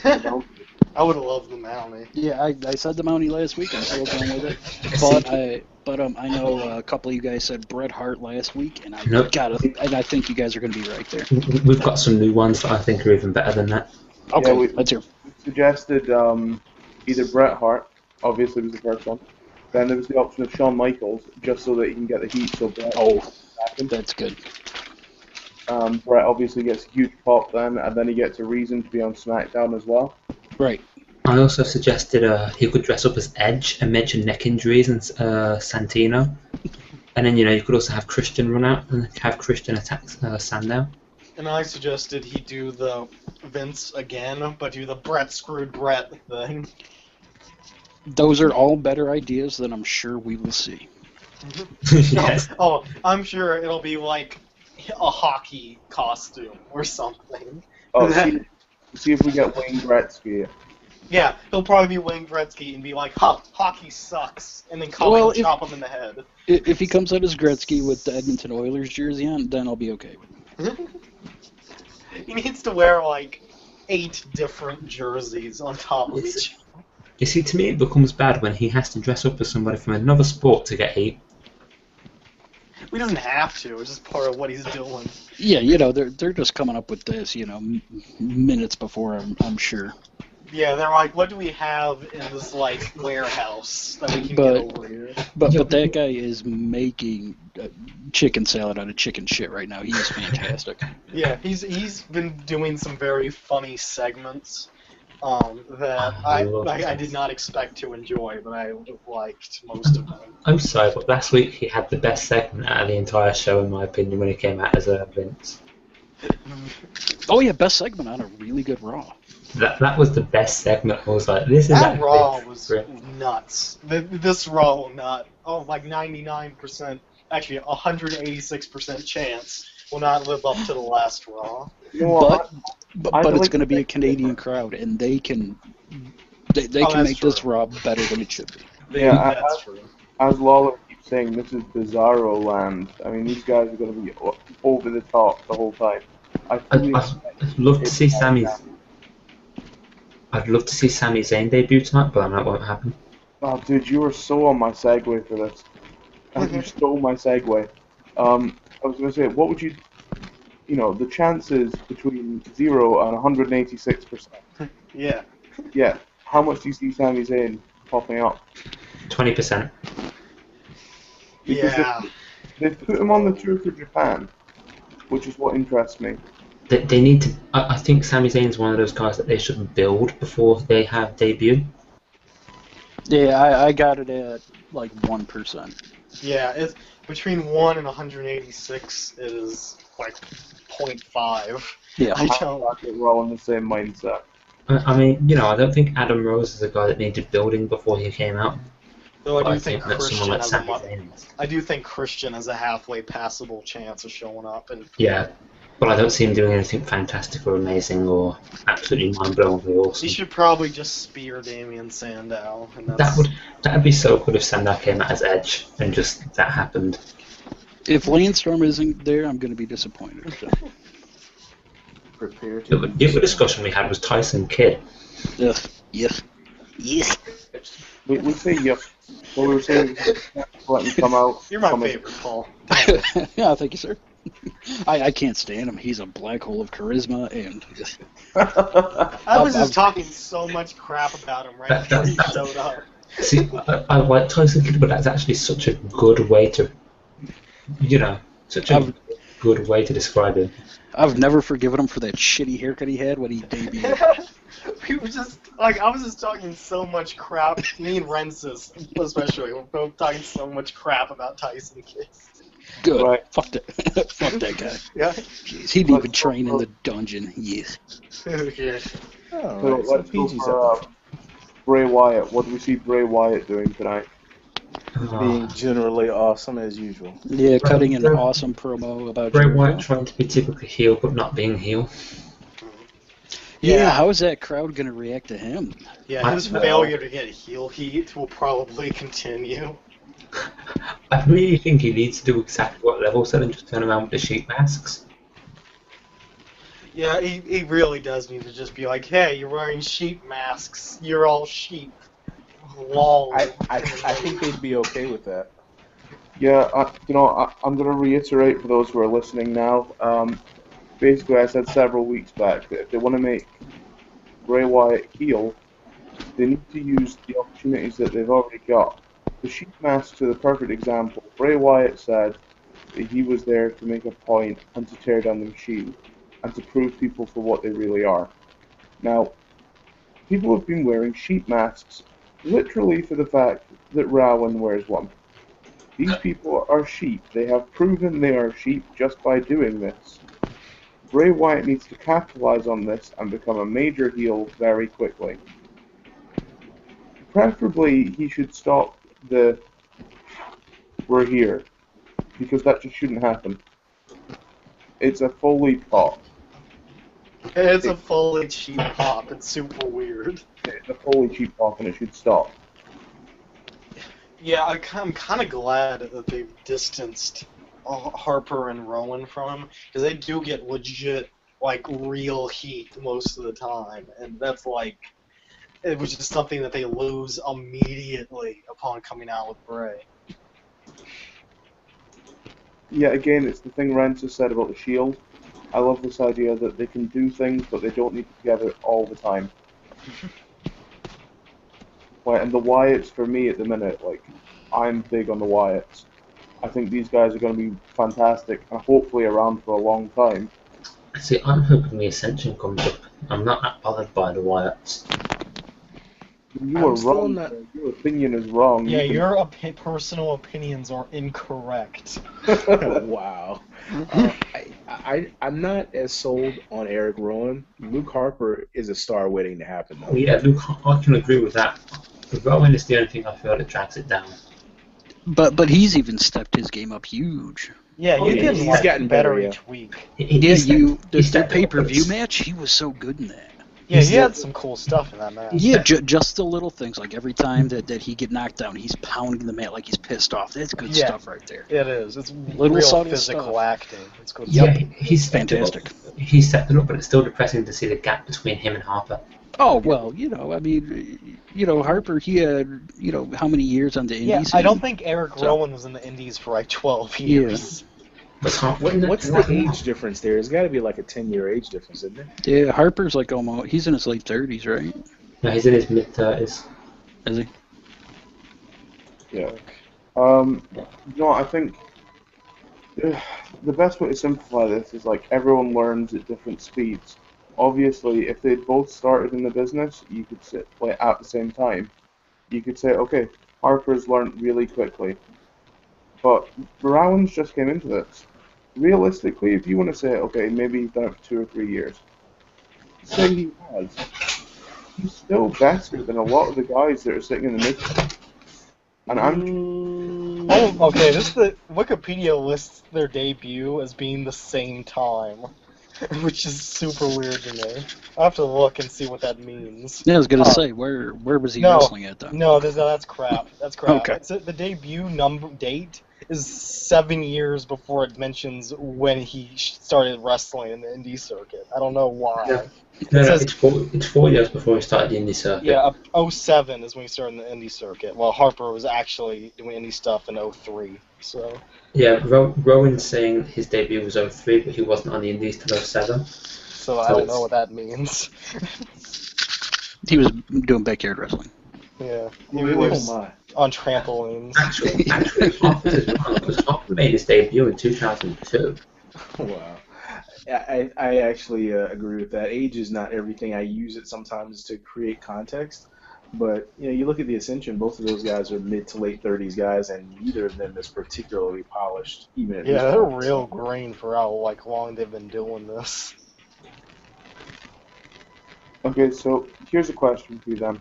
I would have loved the Mountie.
Yeah, I said the Mountie last week. I'm still going with it. But I know a couple of you guys said Bret Hart last week, and I think you guys are going to be right there.
We've got some new ones that I think are even better than that.
Okay,
Yeah,
let's hear.
We suggested either Bret Hart, obviously was the first one. Then there was the option of Shawn Michaels, just so that he can get the heat. So Bret.
That's good.
Bret obviously gets a huge pop then, and then he gets a reason to be on SmackDown as well.
Right.
I also suggested he could dress up as Edge and mention neck injuries and Santino. And then, you could also have Christian run out and have Christian attack Sandow.
And I suggested he do the Vince again, but do the Bret screwed Bret thing.
Those are all better ideas than I'm sure we will see.
Yes.
Oh, I'm sure it'll be like a hockey costume or something.
Oh, see if we get Wayne Gretzky.
Yeah, he'll probably be Wayne Gretzky and be like, hockey sucks, and then chop him in the head.
If he comes out as Gretzky with the Edmonton Oilers jersey on, then I'll be okay with it.
He needs to wear like 8 different jerseys on top of each other.
You see, to me, it becomes bad when he has to dress up as somebody from another sport to get heat.
He doesn't have to. It's just part of what he's doing.
Yeah, they're just coming up with this, minutes before, I'm sure.
Yeah, they're like, what do we have in this like warehouse that we can get over here?
But that guy is making chicken salad out of chicken shit right now. He's fantastic.
Yeah, he's been doing some very funny segments that I did not expect to enjoy, but I liked most of them.
I'm sorry, but last week he had the best segment out of the entire show, in my opinion, when he came out as Vince.
Oh yeah, best segment on a really good Raw.
That was the best segment. I was like, this is
that Raw was nuts. This Raw nut. Oh, like 99%, actually 186% chance will not live up to the last Raw.
But it's going to be a Canadian crowd, and they can make this Raw better than it should be.
Yeah,
that's true.
As Lawler keeps saying, this is Bizarro land. I mean, these guys are going to be over the top the whole time. I'd
love to see Sami's. I'd love to see Sami Zayn debut tonight, but that won't happen.
Oh, dude, you were so on my segue for this. You stole my segue. I was going to say, what would you... the chances between 0 and 186%.
Yeah.
Yeah. How much do you see Sami Zayn popping up?
20%.
Yeah.
They've put him on the tour for Japan, which is what interests me.
They need to. I think Sami Zayn's one of those guys that they should build before they have debut.
Yeah, I got it at like 1%.
Yeah, it's between 1 and 186 is like 0.5.
Yeah,
We're all in the same mindset.
I mean, I don't think Adam Rose is a guy that needed building before he came out.
Though
I think that someone like Sami Zayn is.
I do think Christian has a halfway passable chance of showing up.
Yeah, but I don't see him doing anything fantastic or amazing or absolutely mind-blowingly awesome.
He should probably just spear Damien Sandow. And
That'd be so good if Sandow came out as Edge and just that happened.
If Landstorm isn't there, I'm going to be disappointed. So.
Prepare to.
The other discussion we had was Tyson Kidd.
Yeah.
We say yep. What we were saying is let him come out.
You're my
come in.
favorite, Paul.
Yeah, thank you, sir. I can't stand him. He's a black hole of charisma, and
I was just talking so much crap about him right before he showed up.
See, I like Tyson Kidd, but that's actually such a good way to, such a good way to describe him.
I've never forgiven him for that shitty haircut he had when he debuted.
We were just like, I was just talking so much crap. Me and Rensis, especially, we're both talking so much crap about Tyson Kidd.
Good.
Right.
Fuck that. Fuck that guy.
Yeah.
Jeez, he didn't even train in the dungeon. Yes.
Yeah.
So
Alright,
let's go for Bray Wyatt. What do we see Bray Wyatt doing tonight?
being generally awesome as usual.
Yeah, cutting an awesome promo about
Bray
Jericho.
Wyatt trying to be typically heel, but not being heel.
Yeah, how is that crowd going to react to him?
Yeah, his failure to get heel heat will probably continue.
I really think he needs to do exactly what Level said and just turn around with the sheep masks.
Yeah, he really does need to just be like, hey, you're wearing sheep masks. You're all sheep. Lol.
I think they'd be okay with that.
Yeah, I'm going to reiterate for those who are listening now. Basically, I said several weeks back that if they want to make Bray Wyatt heel, they need to use the opportunities that they've already got. The sheep masks are the perfect example. Bray Wyatt said that he was there to make a point and to tear down the machine and to prove people for what they really are. Now, people have been wearing sheep masks literally for the fact that Rowan wears one. These people are sheep. They have proven they are sheep just by doing this. Bray Wyatt needs to capitalize on this and become a major heel very quickly. Preferably, he should stop the "we're here," because that just shouldn't happen. It's a Foley pop.
It's a fully cheap pop. It's super weird.
It's a Foley cheap pop, and it should stop.
Yeah, I'm kind of glad that they've distanced Harper and Rowan from him, because they do get legit, like, real heat most of the time, and that's like, it was just something that they lose immediately upon coming out with Bray.
Yeah, again, it's the thing Rance has said about the Shield. I love this idea that they can do things, but they don't need to be together all the time. Right, and the Wyatts, for me at the minute, like, I'm big on the Wyatts. I think these guys are going to be fantastic and hopefully around for a long time.
See, I'm hoping the Ascension comes up. I'm not that bothered by the Wyatts.
You are wrong. Your opinion is wrong.
Yeah, your personal opinions are incorrect.
Wow. I'm not as sold on Eric Rowan. Luke Harper is a star waiting to happen, though.
Yeah, Luke, I can agree with that. The Rowan is the only thing I feel that drags it down.
But he's even stepped his game up huge.
Yeah,
he's gotten better
each week.
That pay-per-view match, he was so good in that.
Yeah, he had some cool stuff in that match.
Yeah, just the little things, like every time that he get knocked down, he's pounding the mat like he's pissed off. That's good stuff right there.
It is. It's
Little
real
subtle
physical
stuff.
acting. It's good
Yeah,
stuff.
he's
fantastic.
He stepped it up, but it's still depressing to see the gap between him and Harper.
Oh, well, Harper, he had, how many years on the Indies?
Yeah, I don't think Eric Rowan was in the Indies for like 12 years.
What's the age difference there? There's got to be like a 10-year age difference, isn't there?
Yeah, Harper's like almost, he's in his late 30s, right?
No, he's in his mid-30s.
Is he?
Yeah. I think the best way to simplify this is like everyone learns at different speeds. Obviously, if they'd both started in the business, you could at the same time. You could say, okay, Harper's learned really quickly. But Rowan's just came into this. Realistically, if you want to say, okay, maybe he's done it for 2 or 3 years, say he has. He's still better than a lot of the guys that are sitting in the middle. And
Okay, the Wikipedia lists their debut as being the same time, which is super weird to me. I'll have to look and see what that means.
Yeah, I was going to say, where was he wrestling at, though?
No, that's crap. That's crap.
Okay.
The debut date is 7 years before it mentions when he started wrestling in the indie circuit. I don't know why.
No,
says-
it's 4 years before he started the indie circuit.
Yeah, 07 is when he started in the indie circuit. Well, Harper was actually doing indie stuff in 03. So
Yeah, Rowan's saying his debut was 03, but he wasn't on the indies till 07.
So I don't know what that means.
He was doing backyard wrestling.
Yeah, he
Oh
was
my.
on trampolines.
Actually, Harper's wrong, because Harper made his debut in 2002.
Wow. I actually agree with that. Age is not everything. I use it sometimes to create context. But you look at the Ascension, both of those guys are mid to late 30s guys, and neither of them is particularly polished, even at
Yeah,
this
they're
point.
real green for how long they've been doing this.
Okay, so here's a question for you then.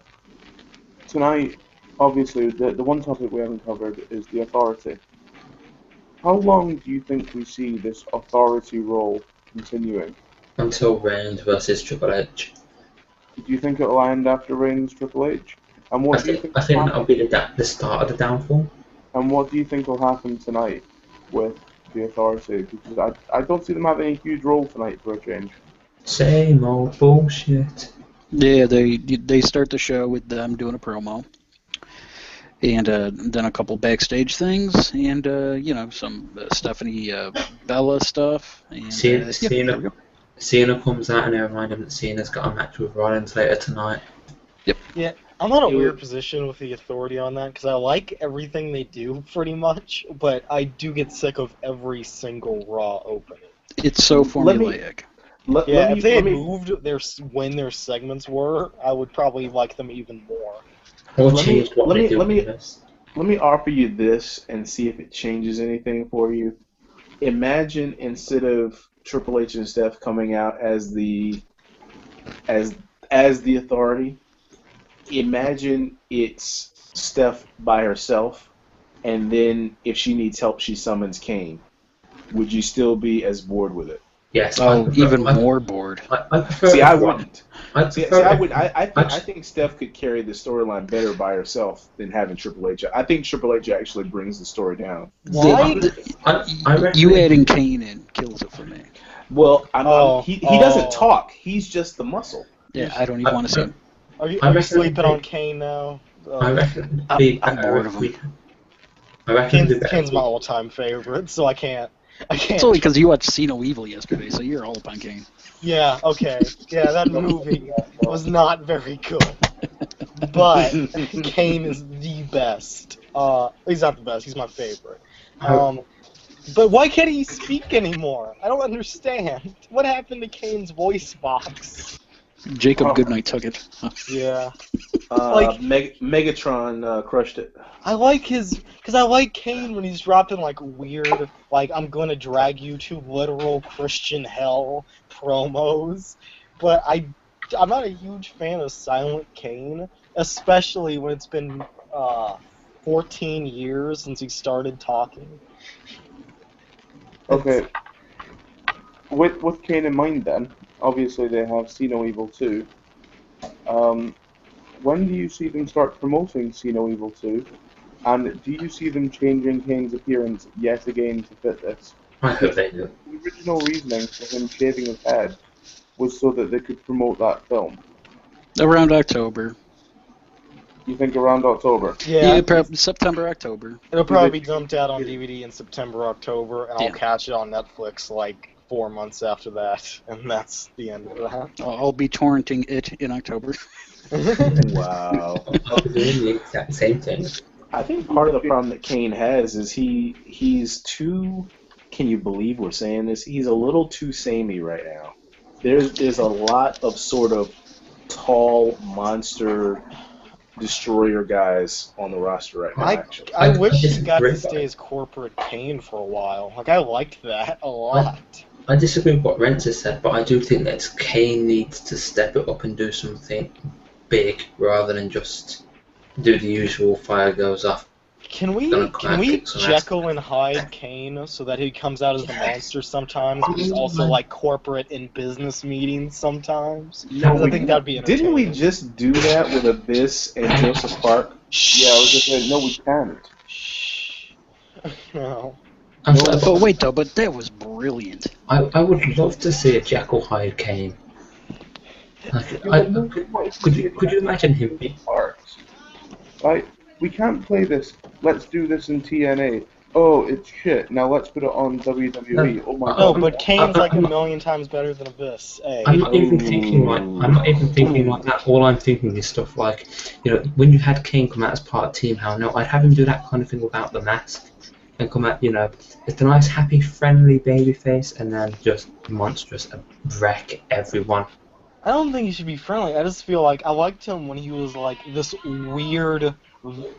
Tonight, obviously, the one topic we haven't covered is the Authority. How long do you think we see this Authority role continuing?
Until Reigns versus Triple H.
Do you think it'll end after Reigns Triple H? And what do you think?
I think that'll be the start of the downfall.
And what do you think will happen tonight with the Authority? Because I don't see them having a huge role tonight for a change.
Same old bullshit.
Yeah, they start the show with them doing a promo, and then a couple backstage things, and some Stephanie Bella stuff. And
Cena comes out and they remind him that Cena's got a match with Rollins later tonight.
Yep.
Yeah, I'm in a weird position with the Authority on that because I like everything they do pretty much, but I do get sick of every single Raw opening.
It's so formulaic.
If they had moved when their segments were, I would probably like them even more.
Let me offer you this and see if it changes anything for you. Imagine instead of Triple H and Steph coming out as the Authority, imagine it's Steph by herself, and then if she needs help, she summons Kane. Would you still be as bored with it?
Yes.
More bored.
I prefer. See, I wouldn't. I think Steph could carry the storyline better by herself than having Triple H. I think Triple H actually brings the story down.
Why?
You adding Kane in kills it for me.
Well, he doesn't talk. He's just the muscle.
Yeah, I don't even want to see him.
Are you sleeping on Kane now?
I reckon
I'm bored of him.
Kane's my all-time favorite, so I can't.
It's only because you watched See No Evil yesterday, so you're all up on Kane.
Yeah, okay. Yeah, that movie was not very good. But Kane is the best. He's not the best, he's my favorite. But why can't he speak anymore? I don't understand. What happened to Kane's voice box?
Jacob Goodnight took it.
Yeah.
Megatron crushed it.
I like because I like Kane when he's dropping weird, I'm gonna drag you to literal Christian hell promos, but I'm not a huge fan of Silent Kane, especially when it's been 14 years since he started talking.
Okay. With Kane in mind then, obviously they have See No Evil 2. When do you see them start promoting See No Evil 2? And do you see them changing Kane's appearance yet again to fit this?
I hope they do.
The original reasoning for him shaving his head was so that they could promote that film.
Around October.
You think around October?
Yeah,
probably September, October.
It'll probably be dumped out on DVD in September, October, and I'll catch it on Netflix 4 months after that, and that's the end of that.
I'll be torrenting it in October.
Wow.
I'll be doing the exact same thing.
I think part of the problem that Kane has is he's too. Can you believe we're saying this? He's a little too samey right now. There's a lot of sort of tall monster destroyer guys on the roster right now. Actually,
I wish he got to stay as corporate Kane for a while. I liked that a lot.
I disagree with what Rents has said, but I do think that Kane needs to step it up and do something big rather than just do the usual fire goes off.
Can we Jekyll and Hyde Kane so that he comes out as the monster sometimes, but he's also corporate in business meetings sometimes?
No,
I think that'd be entertaining.
Didn't we just do that with Abyss and Joseph Park?
Yeah, I was just saying, no, we can't.
Shh. No.
But wait though, but that was brilliant.
I would love to see a Jekyll Hyde Kane. Could you imagine him being
parts? Right? We can't play this. Let's do this in TNA. Oh, it's shit. Now let's put it on WWE. Oh my
No,
god.
but Kane's like a million times better than Abyss. Hey.
I'm not even thinking like that. All I'm thinking is stuff like, when you had Kane come out as part of Team Hell, no, I'd have him do that kind of thing without the mask and come out, it's a nice, happy, friendly baby face, and then just monstrous and wreck everyone.
I don't think he should be friendly. I just feel like I liked him when he was like this weird,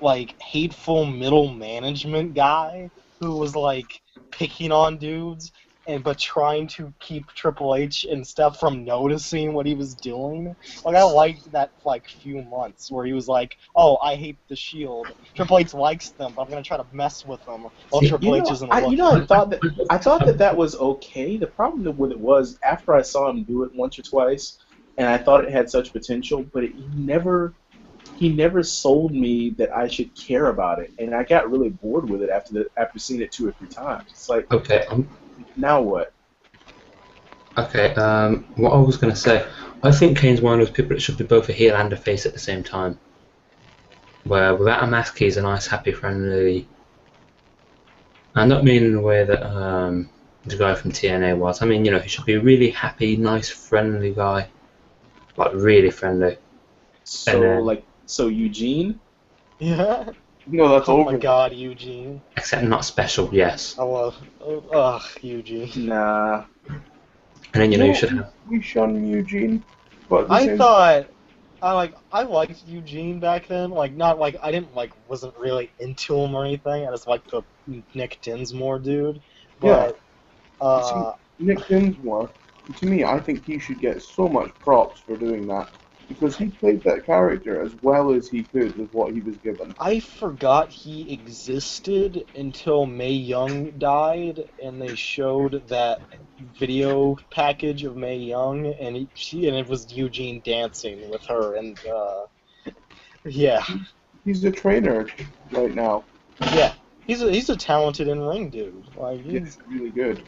like hateful middle management guy who was like picking on dudes but trying to keep Triple H and stuff from noticing what he was doing. Like I liked that like few months where he was like, "Oh, I hate the Shield. Triple H likes them, but I'm gonna try to mess with them while Triple H isn't looking."
I thought that was okay. The problem with it was after I saw him do it once or twice, and I thought it had such potential, but he never sold me that I should care about it, and I got really bored with it after seeing it 2 or 3 times. It's like,
okay,
now what?
Okay, what I was going to say, I think Kane's one of those people that should be both a heel and a face at the same time. Where without a mask, he's a nice, happy, friendly. I don't mean in the way that the guy from TNA was. I mean, he should be a really happy, nice, friendly guy. Like, really friendly.
So Eugene?
Yeah.
No, that's
Oh
over.
my God, Eugene.
Except not special, yes.
I love. Ugh, Eugene.
Nah.
And then, you should have...
We shun Eugene. But at the
I
same
thought I liked Eugene back then. Like not like I didn't like wasn't really into him or anything. I just liked the Nick Dinsmore dude. But
Nick Dinsmore, to me, I think he should get so much props for doing that. Because he played that character as well as he could with what he was given.
I forgot he existed until Mae Young died, and they showed that video package of Mae Young, and it was Eugene dancing with her, and yeah.
He's a trainer right now.
Yeah, he's a talented in-ring dude. Like
He's really good.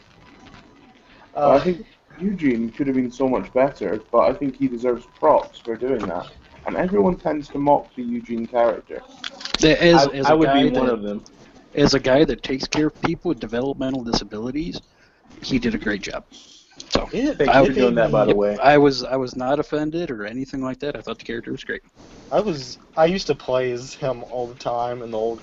I think Eugene could have been so much better, but I think he deserves props for doing that. And everyone tends to mock the Eugene character.
I would be one of them.
As a guy that takes care of people with developmental disabilities, he did a great job. So
Yeah, thank you for doing that, by the way.
I was not offended or anything like that. I thought the character was great.
I used to play as him all the time in the old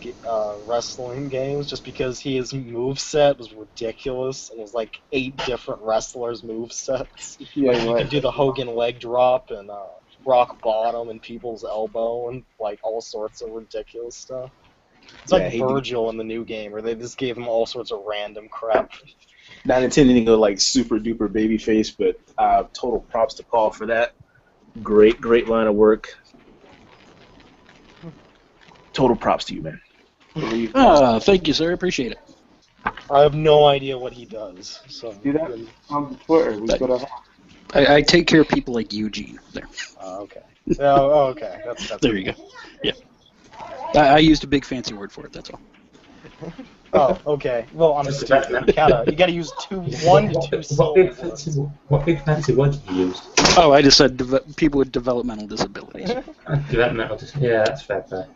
wrestling games just because his moveset was ridiculous and it was like 8 different wrestlers' movesets.
Yeah,
Like, you could do the Hogan leg drop and rock bottom and people's elbow and like all sorts of ridiculous stuff. It's like Virgil in the new game where they just gave him all sorts of random crap.
Not intending to go like super duper babyface, but total props to Paul for that. Great line of work. Total props to you, man.
Thank you, sir. Appreciate it.
I have no idea what he does. So
See that? On Twitter, we've got a...
I take care of people like Eugene. There.
Okay. Oh, okay. That's
there you go. Yeah. I used a big fancy word for it. That's all.
Oh, okay. Well, I'm stupid. You gotta use 1 to 2 syllables.
What big fancy word did you use?
Oh, I just said people with developmental disabilities.
Yeah, that's fair.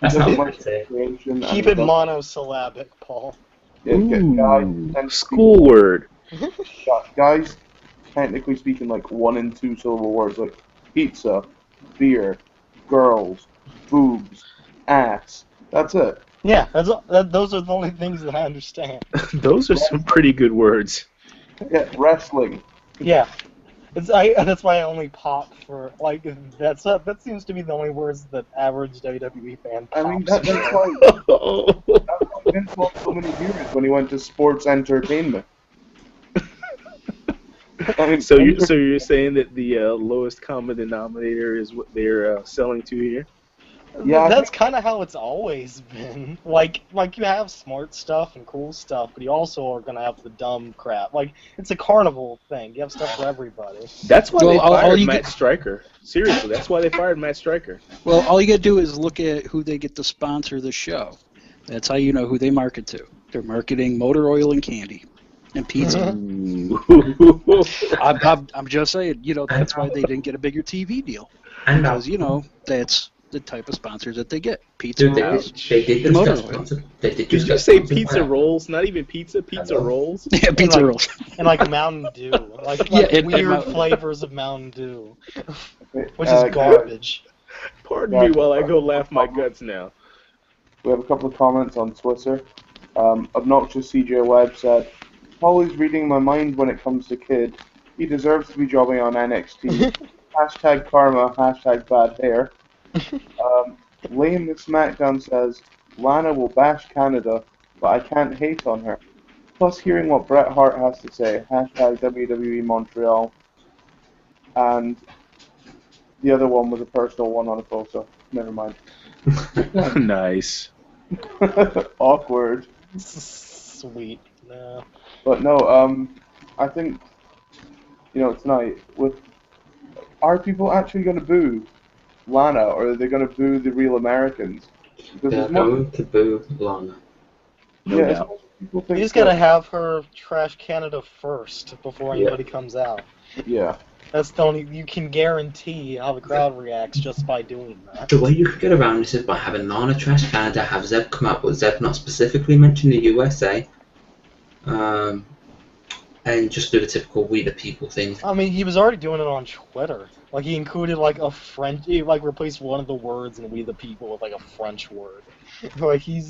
That's not what I say.
Keep it monosyllabic, Paul.
School word.
Guys, technically speaking, like 1 and 2 syllable words like pizza, beer, girls, boobs, ass. That's it.
Yeah, those are the only things that I understand.
Those are some pretty good words.
Yeah, wrestling.
Yeah. That's why I only pop for like that seems to be the only words that average WWE fan pops.
I mean that's why Vince lost so many viewers when he went to sports entertainment. I mean,
So you're saying that the lowest common denominator is what they're selling to here?
Yeah,
That's kind of how it's always been. Like you have smart stuff and cool stuff, but you also are gonna have the dumb crap. Like it's a carnival thing. You have stuff for everybody.
That's why they
all
fired
you
Matt Stryker. Seriously, that's why they fired Matt Stryker.
Well, all you gotta do is look at who they get to sponsor the show. That's how you know who they market to. They're marketing motor oil and candy. And pizza.
Ooh.
I'm just saying, that's why they didn't get a bigger TV deal.
And
Because, that's the type of sponsors that they get. Pizza
dude,
rolls.
they did
and
just get
motor oil.
sponsored. They did
Did
just
you
get
say
sponsored
pizza
by-
rolls? Not even pizza
Hello?
rolls?
Yeah, pizza
like-
rolls.
And like Mountain Dew, like
Yeah, and
weird
Mountain Dew.
flavors of Mountain Dew,
Okay,
which is garbage.
Pardon me while I go laugh my guts now.
We have a couple of comments on Twitter. Obnoxious CJ Webb said, Paul is reading my mind when it comes to Kid. He deserves to be jobbing on NXT. Hashtag karma, hashtag bad hair. Liam the SmackDown says, Lana will bash Canada, but I can't hate on her. Plus hearing what Bret Hart has to say, hashtag WWE Montreal. And the other one was a personal one on a photo. Never mind.
Nice.
Awkward.
Sweet. No.
But no, I think, tonight, are people actually going to boo Lana, or are they going to boo the real Americans? Because
They're
as much,
going to boo Lana.
No
yeah, as
doubt.
much as people
You
think
just gotta
that-
have her trash Canada first before
Yeah.
anybody comes out.
Yeah.
That's the only you can guarantee how the crowd reacts just by doing that.
The way you could get around this is by having Lana trash Canada, have Zeb come out, but Zeb not specifically mention the USA, and just do the typical "we the people" thing.
I mean, he was already doing it on Twitter. Like he included like a French, he like replaced one of the words in "we the people" with like a French word. Like he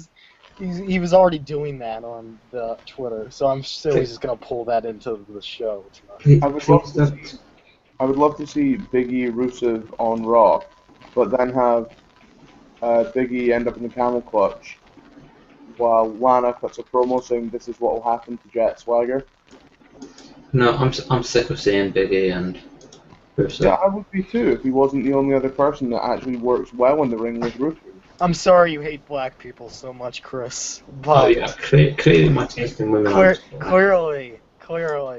was already doing that on the Twitter, so I'm sure he's just gonna pull that into the show tonight.
I would love to see Big E Rusev on Raw, but then have Big E end up in the camel clutch while Lana cuts a promo saying this is what will happen to Jet Swagger.
No, I'm sick of seeing Big E and Rusev.
Yeah, I would be too if he wasn't the only other person that actually works well in the ring with Rusev.
I'm sorry you hate black people so much, Chris,
Oh
but
yeah, clearly my taste in women.
clearly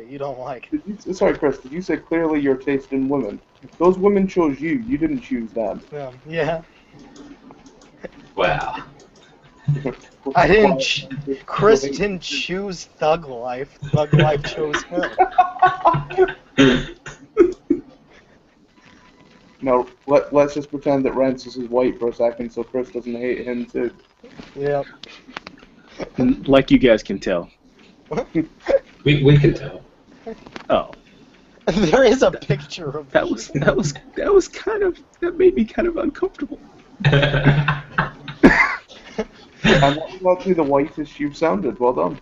you don't like it.
Sorry, Chris, did you say clearly your taste in women? Those women chose you, you didn't choose them.
Yeah.
Wow.
I didn't. Chris didn't choose Thug Life. Thug Life chose him.
No, let's just pretend that Rancis is white for a second so Chris doesn't hate him too.
Yep.
Like you guys can tell.
We can tell.
Oh,
There is a picture of
that made me kind of uncomfortable.
And that's actually the whitest you've sounded. Well done.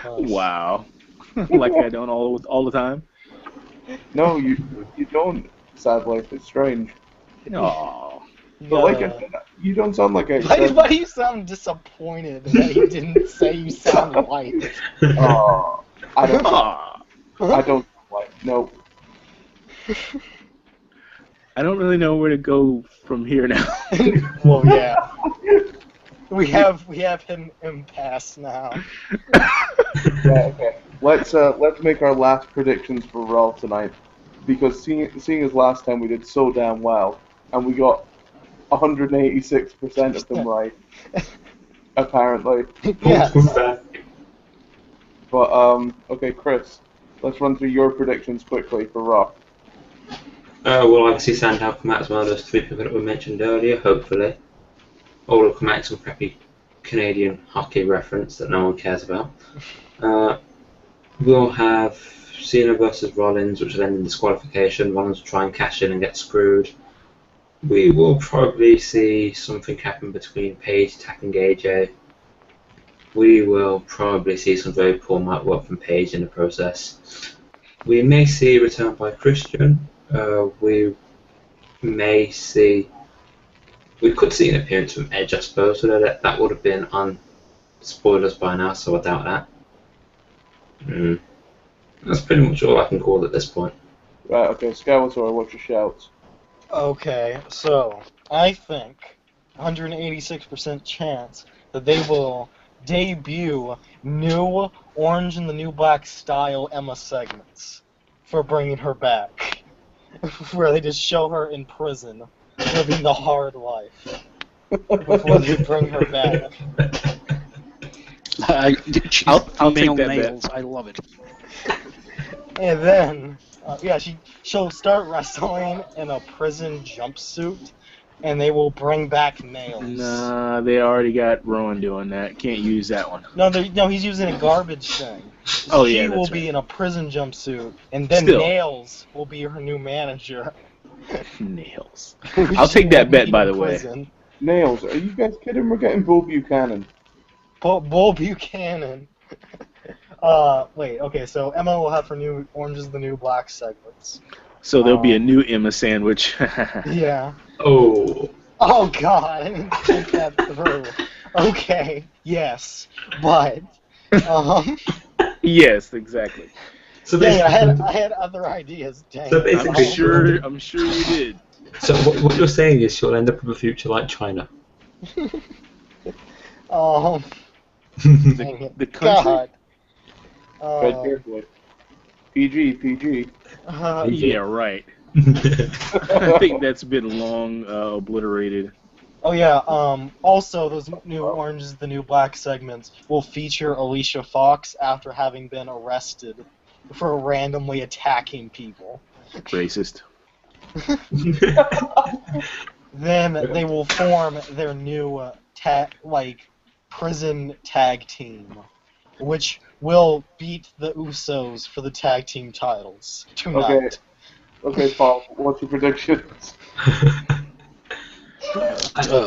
Wow. Like I don't all the time.
No, you don't. Sadly, it's strange.
Oh.
But like I said, you don't sound like a.
Why do you sound disappointed that you didn't say you sound white?
Oh, I don't.
Aw.
I don't like. No.
I don't really know where to go from here now.
Well, yeah. We have him impasse now.
Yeah, okay. Let's make our last predictions for Raw tonight, because seeing as last time we did so damn well, and we got 186% of them right, apparently.
Yes.
But okay, Chris, let's run through your predictions quickly for Raw.
Well, obviously Sandow come out as one of those three people that we mentioned earlier, hopefully. Or will come out some crappy Canadian hockey reference that no one cares about. We'll have Cena versus Rollins, which will end in disqualification. Rollins will try and cash in and get screwed. We will probably see something happen between Paige attacking AJ. We will probably see some very poor mic work from Paige in the process. We may see a return by Christian. We could see an appearance from Edge, I suppose, although that would have been on spoilers by now, so I doubt that. That's pretty much all I can call at this point.
Right, okay, Skeletor, what's your shouts?
Okay, so I think 186% chance that they will debut new Orange and the New Black style Emma segments for bringing her back, where they just show her in prison living the hard life before they bring her back.
She's
I'll take
female
that bet.
nails. I love it.
And then, she'll start wrestling in a prison jumpsuit, and they will bring back nails.
Nah, they already got Rowan doing that. Can't use that one.
No, he's using a garbage thing.
Oh,
She
yeah,
will
that's
be
right.
in a prison jumpsuit, and then
Still.
Nails will be her new manager.
Nails. I'll take that bet, by the way.
Prison.
Nails, are you guys kidding? We're getting Bull Buchanan.
Bull Buchanan. Wait, okay, so Emma will have her new Orange is the New Black segments.
So there'll be a new Emma sandwich.
Yeah.
Oh.
Oh god, I didn't think that through. Okay, yes, but
Yes, exactly.
So
dang,
basically,
I had other ideas. Dang.
So
I'm
basically-
sure you did.
so what you're saying is she'll end up with a future like China.
Dang it.
The country.
God.
Tread carefully. PG.
Yeah, right. I think that's been long obliterated.
Oh yeah. Also, those new Orange is the New Black segments will feature Alicia Fox after having been arrested for randomly attacking people.
Racist.
Then they will form their new prison tag team, which will beat the Usos for the tag team titles tonight.
Okay, Paul, what's your predictions?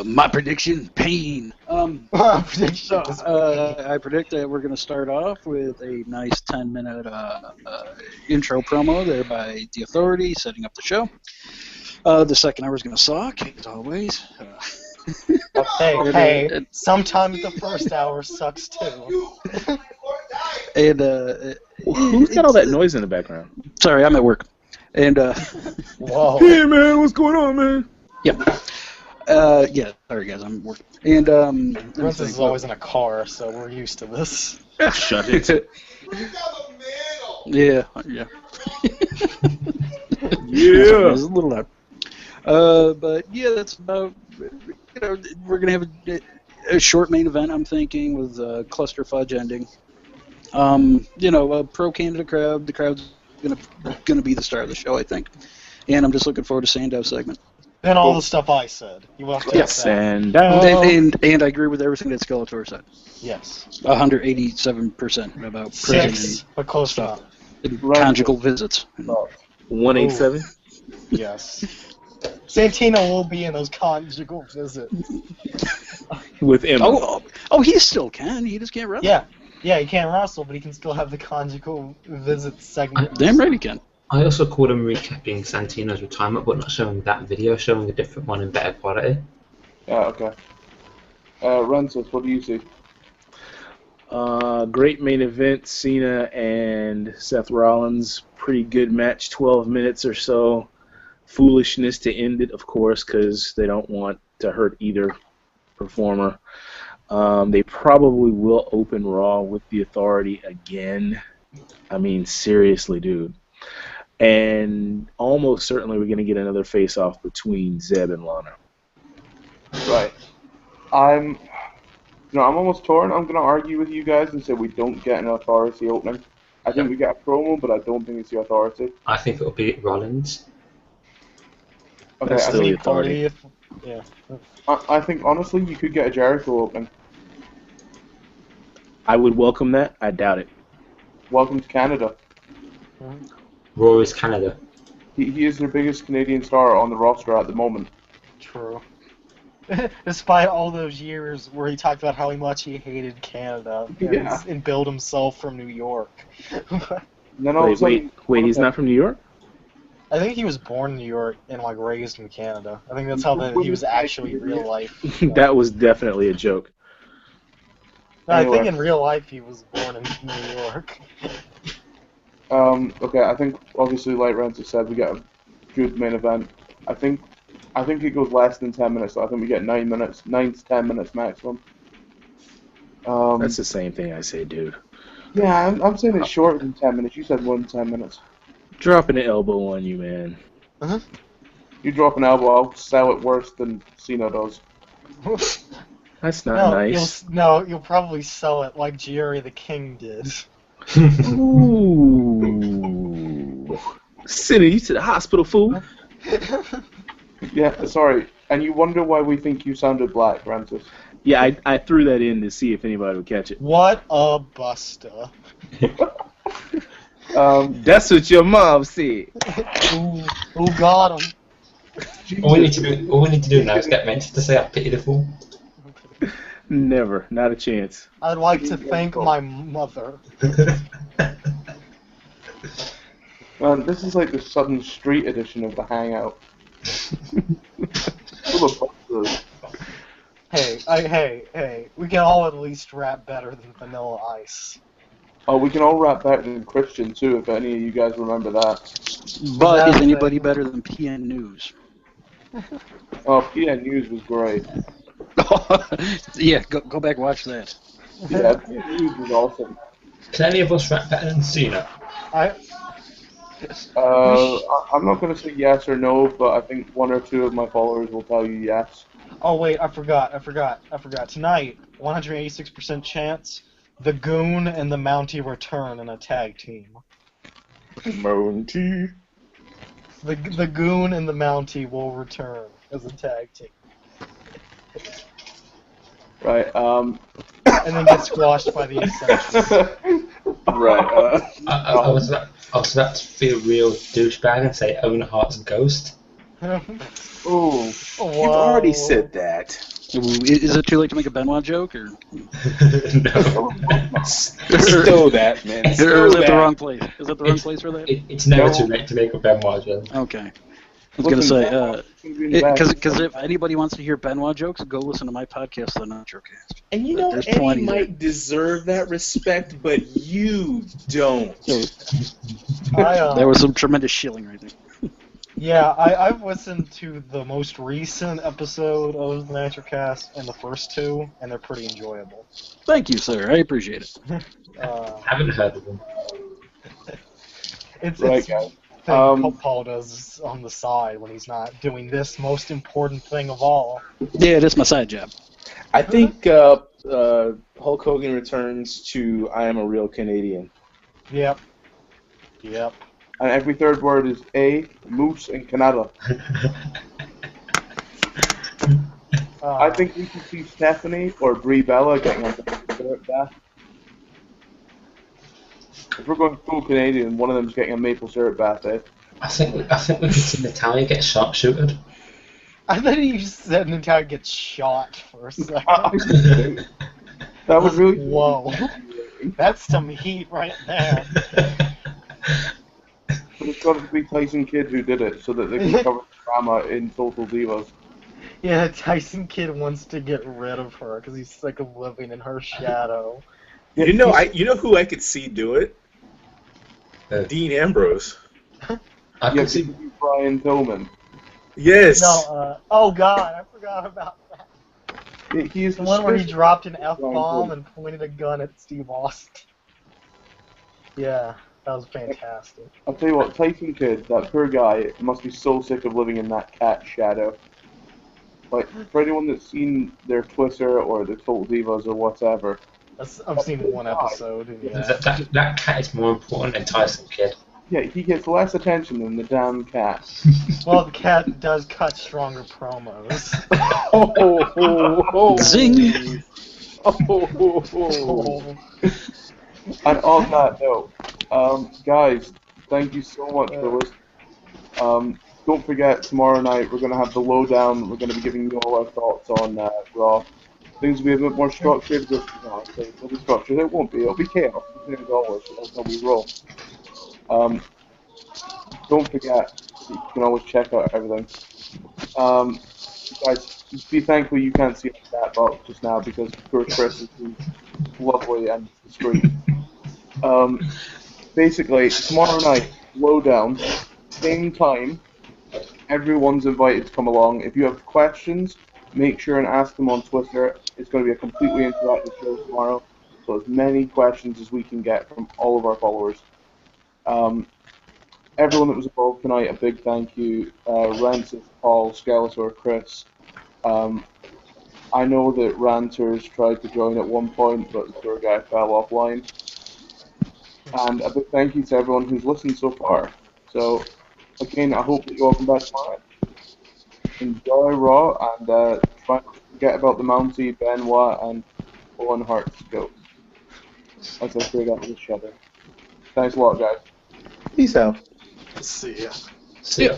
My prediction: pain.
Prediction is
I predict that we're going to start off with a nice 10-minute intro promo there by the Authority, setting up the show. The second hour is going to suck, as always.
Hey, sometimes the first hour sucks too.
And
Who's got all that noise in the background?
sorry, I'm at work. And
Whoa.
Hey man, what's going on, man?
yeah. Yeah, sorry guys, I'm working. And
Princess is always in a car, so we're used to this.
Shut it.
yeah.
Yeah.
It's a little loud. But yeah, that's about. We're gonna have a short main event. I'm thinking with cluster fudge ending. A pro Canada crowd. The crowd's gonna be the star of the show, I think. And I'm just looking forward to Sandow's segment.
Then all the stuff I said. You will have to
Yes,
have that.
and
And I agree with everything that Skeletor said.
Yes.
187% about prison
6, but close
stuff.
enough.
and conjugal visits.
187.
Yes. Santino will be in those conjugal visits.
With Emma.
Oh, he still can. He just can't wrestle.
Yeah, he can't wrestle, but he can still have the conjugal visits segment.
Damn right he can.
I also called him recapping Santino's retirement, but not showing that video, showing a different one in better quality.
Okay. Rancis, what do you see?
Great main event, Cena and Seth Rollins. Pretty good match, 12 minutes or so. Foolishness to end it, of course, because they don't want to hurt either performer. They probably will open Raw with the Authority again. I mean, seriously, dude. And almost certainly we're going to get another face-off between Zeb and Lana.
Right. I'm almost torn. I'm going to argue with you guys and say we don't get an Authority opening. I think we get a promo, but I don't think it's the Authority.
I think it'll be Rollins.
Okay,
That's
I
still
think,
the Authority.
Yeah.
I think honestly you could get a Jericho opening.
I would welcome that. I doubt it.
Welcome to Canada.
Raw is Canada.
He is their biggest Canadian star on the roster at the moment.
True. Despite all those years where he talked about how much he hated Canada and billed himself from New York.
Then all of a sudden,
Wait, he's not from New York?
I think he was born in New York and raised in Canada. I think that's how he was actually in real life.
That was definitely a joke.
No, I think
Anyway.
in real life he was born in New York.
Okay, I think obviously like Rancis said, we get a good main event. I think it goes less than 10 minutes, so I think we get 9 to 10 minutes maximum.
That's the same thing I say, dude.
Yeah, I'm saying it's shorter than 10 minutes. You said 1 to 10 minutes.
Dropping an elbow on you, man.
You drop an elbow, I'll sell it worse than Cena does.
That's not nice.
You'll probably sell it like Jerry the King did.
Ooh. Sending you to the hospital, fool.
Yeah, sorry. And you wonder why we think you sounded black, Francis.
Yeah, I threw that in to see if anybody would catch it.
What a buster.
That's what your mom said.
Who got him?
All we need to do now is get Mentor to say I pity the fool.
Never, not a chance.
I'd like to thank my mother.
Man, this is like the Southern Street edition of the Hangout. Full of busters.
Hey, we can all at least rap better than Vanilla Ice.
Oh, we can all rap better than Christian too, if any of you guys remember that.
But is anybody better than PN News?
Oh, PN News was great.
Yeah, go back and watch that.
Yeah, PN News was awesome.
Can any of us rap better than Cena?
I'm not going to say yes or no, but I think one or two of my followers will tell you yes.
Oh wait, I forgot. Tonight, 186% chance, the Goon and the Mountie return in a tag team.
Mountie.
The Goon and the Mountie will return as a tag team.
Right,
And then get squashed by the Essentials.
Right.
I was about to be a real douchebag and say Owen Hart's Ghost.
Oh,
You've already said that.
Is it too late to make a Benoit joke, or
No.
Stow that, man.
or is
Stow
it the
that.
wrong place? Is it the wrong place for that?
It's never too late to make a Benoit joke.
Okay. I was gonna say, because if anybody wants to hear Benoit jokes, go listen to my podcast, The Nitrocast.
And you know,
There's
Eddie
plenty there.
might deserve that respect, but you don't.
There was some tremendous shilling right there.
Yeah, I've listened to the most recent episode of the Nitrocast and the first two, and they're pretty enjoyable.
Thank you, sir. I appreciate it.
Haven't heard of them.
It's
Right, guys.
thing Paul does on the side when he's not doing this most important thing of all.
Yeah, that's my side job.
I think Hulk Hogan returns to I Am a Real Canadian.
Yep.
and every third word is A, moose, and Canada. I think we can see Stephanie or Brie Bella getting on the syrup bath. If we're going full Canadian, one of them's getting a maple syrup bath, eh?
I think we could see Natalia get sharpshooted.
I thought you said Natalia gets shot for a second.
That would really.
Whoa. That's some heat right there.
But it's got to be Tyson Kidd who did it, so that they can cover the drama in Total Divas.
Yeah, Tyson Kidd wants to get rid of her because he's sick of living in her shadow.
You know who I could see do it? Dean Ambrose.
I could see
Brian Pillman.
Yes.
No, oh god, I forgot about that.
He is
The one where he dropped an F-bomb and pointed a gun at Steve Austin. Yeah, that was fantastic.
I'll tell you what, Tyson Kidd, that poor guy, must be so sick of living in that cat shadow. Like, for anyone that's seen their Twitter or the Total Divas or whatever.
I've seen one episode. And yeah.
that cat is more important than Tyson Kidd.
Yeah, he gets less attention than the damn cat.
Well, the cat does cut stronger promos.
Zing!
And on that note, guys, thank you so much for listening. Don't forget, tomorrow night we're going to have the lowdown. We're going to be giving you all our thoughts on Raw. Things will be a bit more structured. But, it'll be structured. It won't be. It'll be chaos. As always. That's how we roll. Don't forget, you can always check out everything. Guys, be thankful you can't see that box just now because poor Chris is lovely and discreet. Basically, tomorrow night, lowdown, same time. Everyone's invited to come along. If you have questions, make sure and ask them on Twitter. It's going to be a completely interactive show tomorrow, so as many questions as we can get from all of our followers. Everyone that was involved tonight, a big thank you. Rancis, Paul, Skeletor, Chris. I know that Ranters tried to join at one point, but the poor guy fell offline. And a big thank you to everyone who's listened so far. So, again, I hope that you all come back tomorrow. Enjoy Raw and try not to forget about the Mountie, Benoit, and Owen Hart's jokes as they trade out with each other. Thanks a lot, guys.
Peace out.
See ya.
See ya.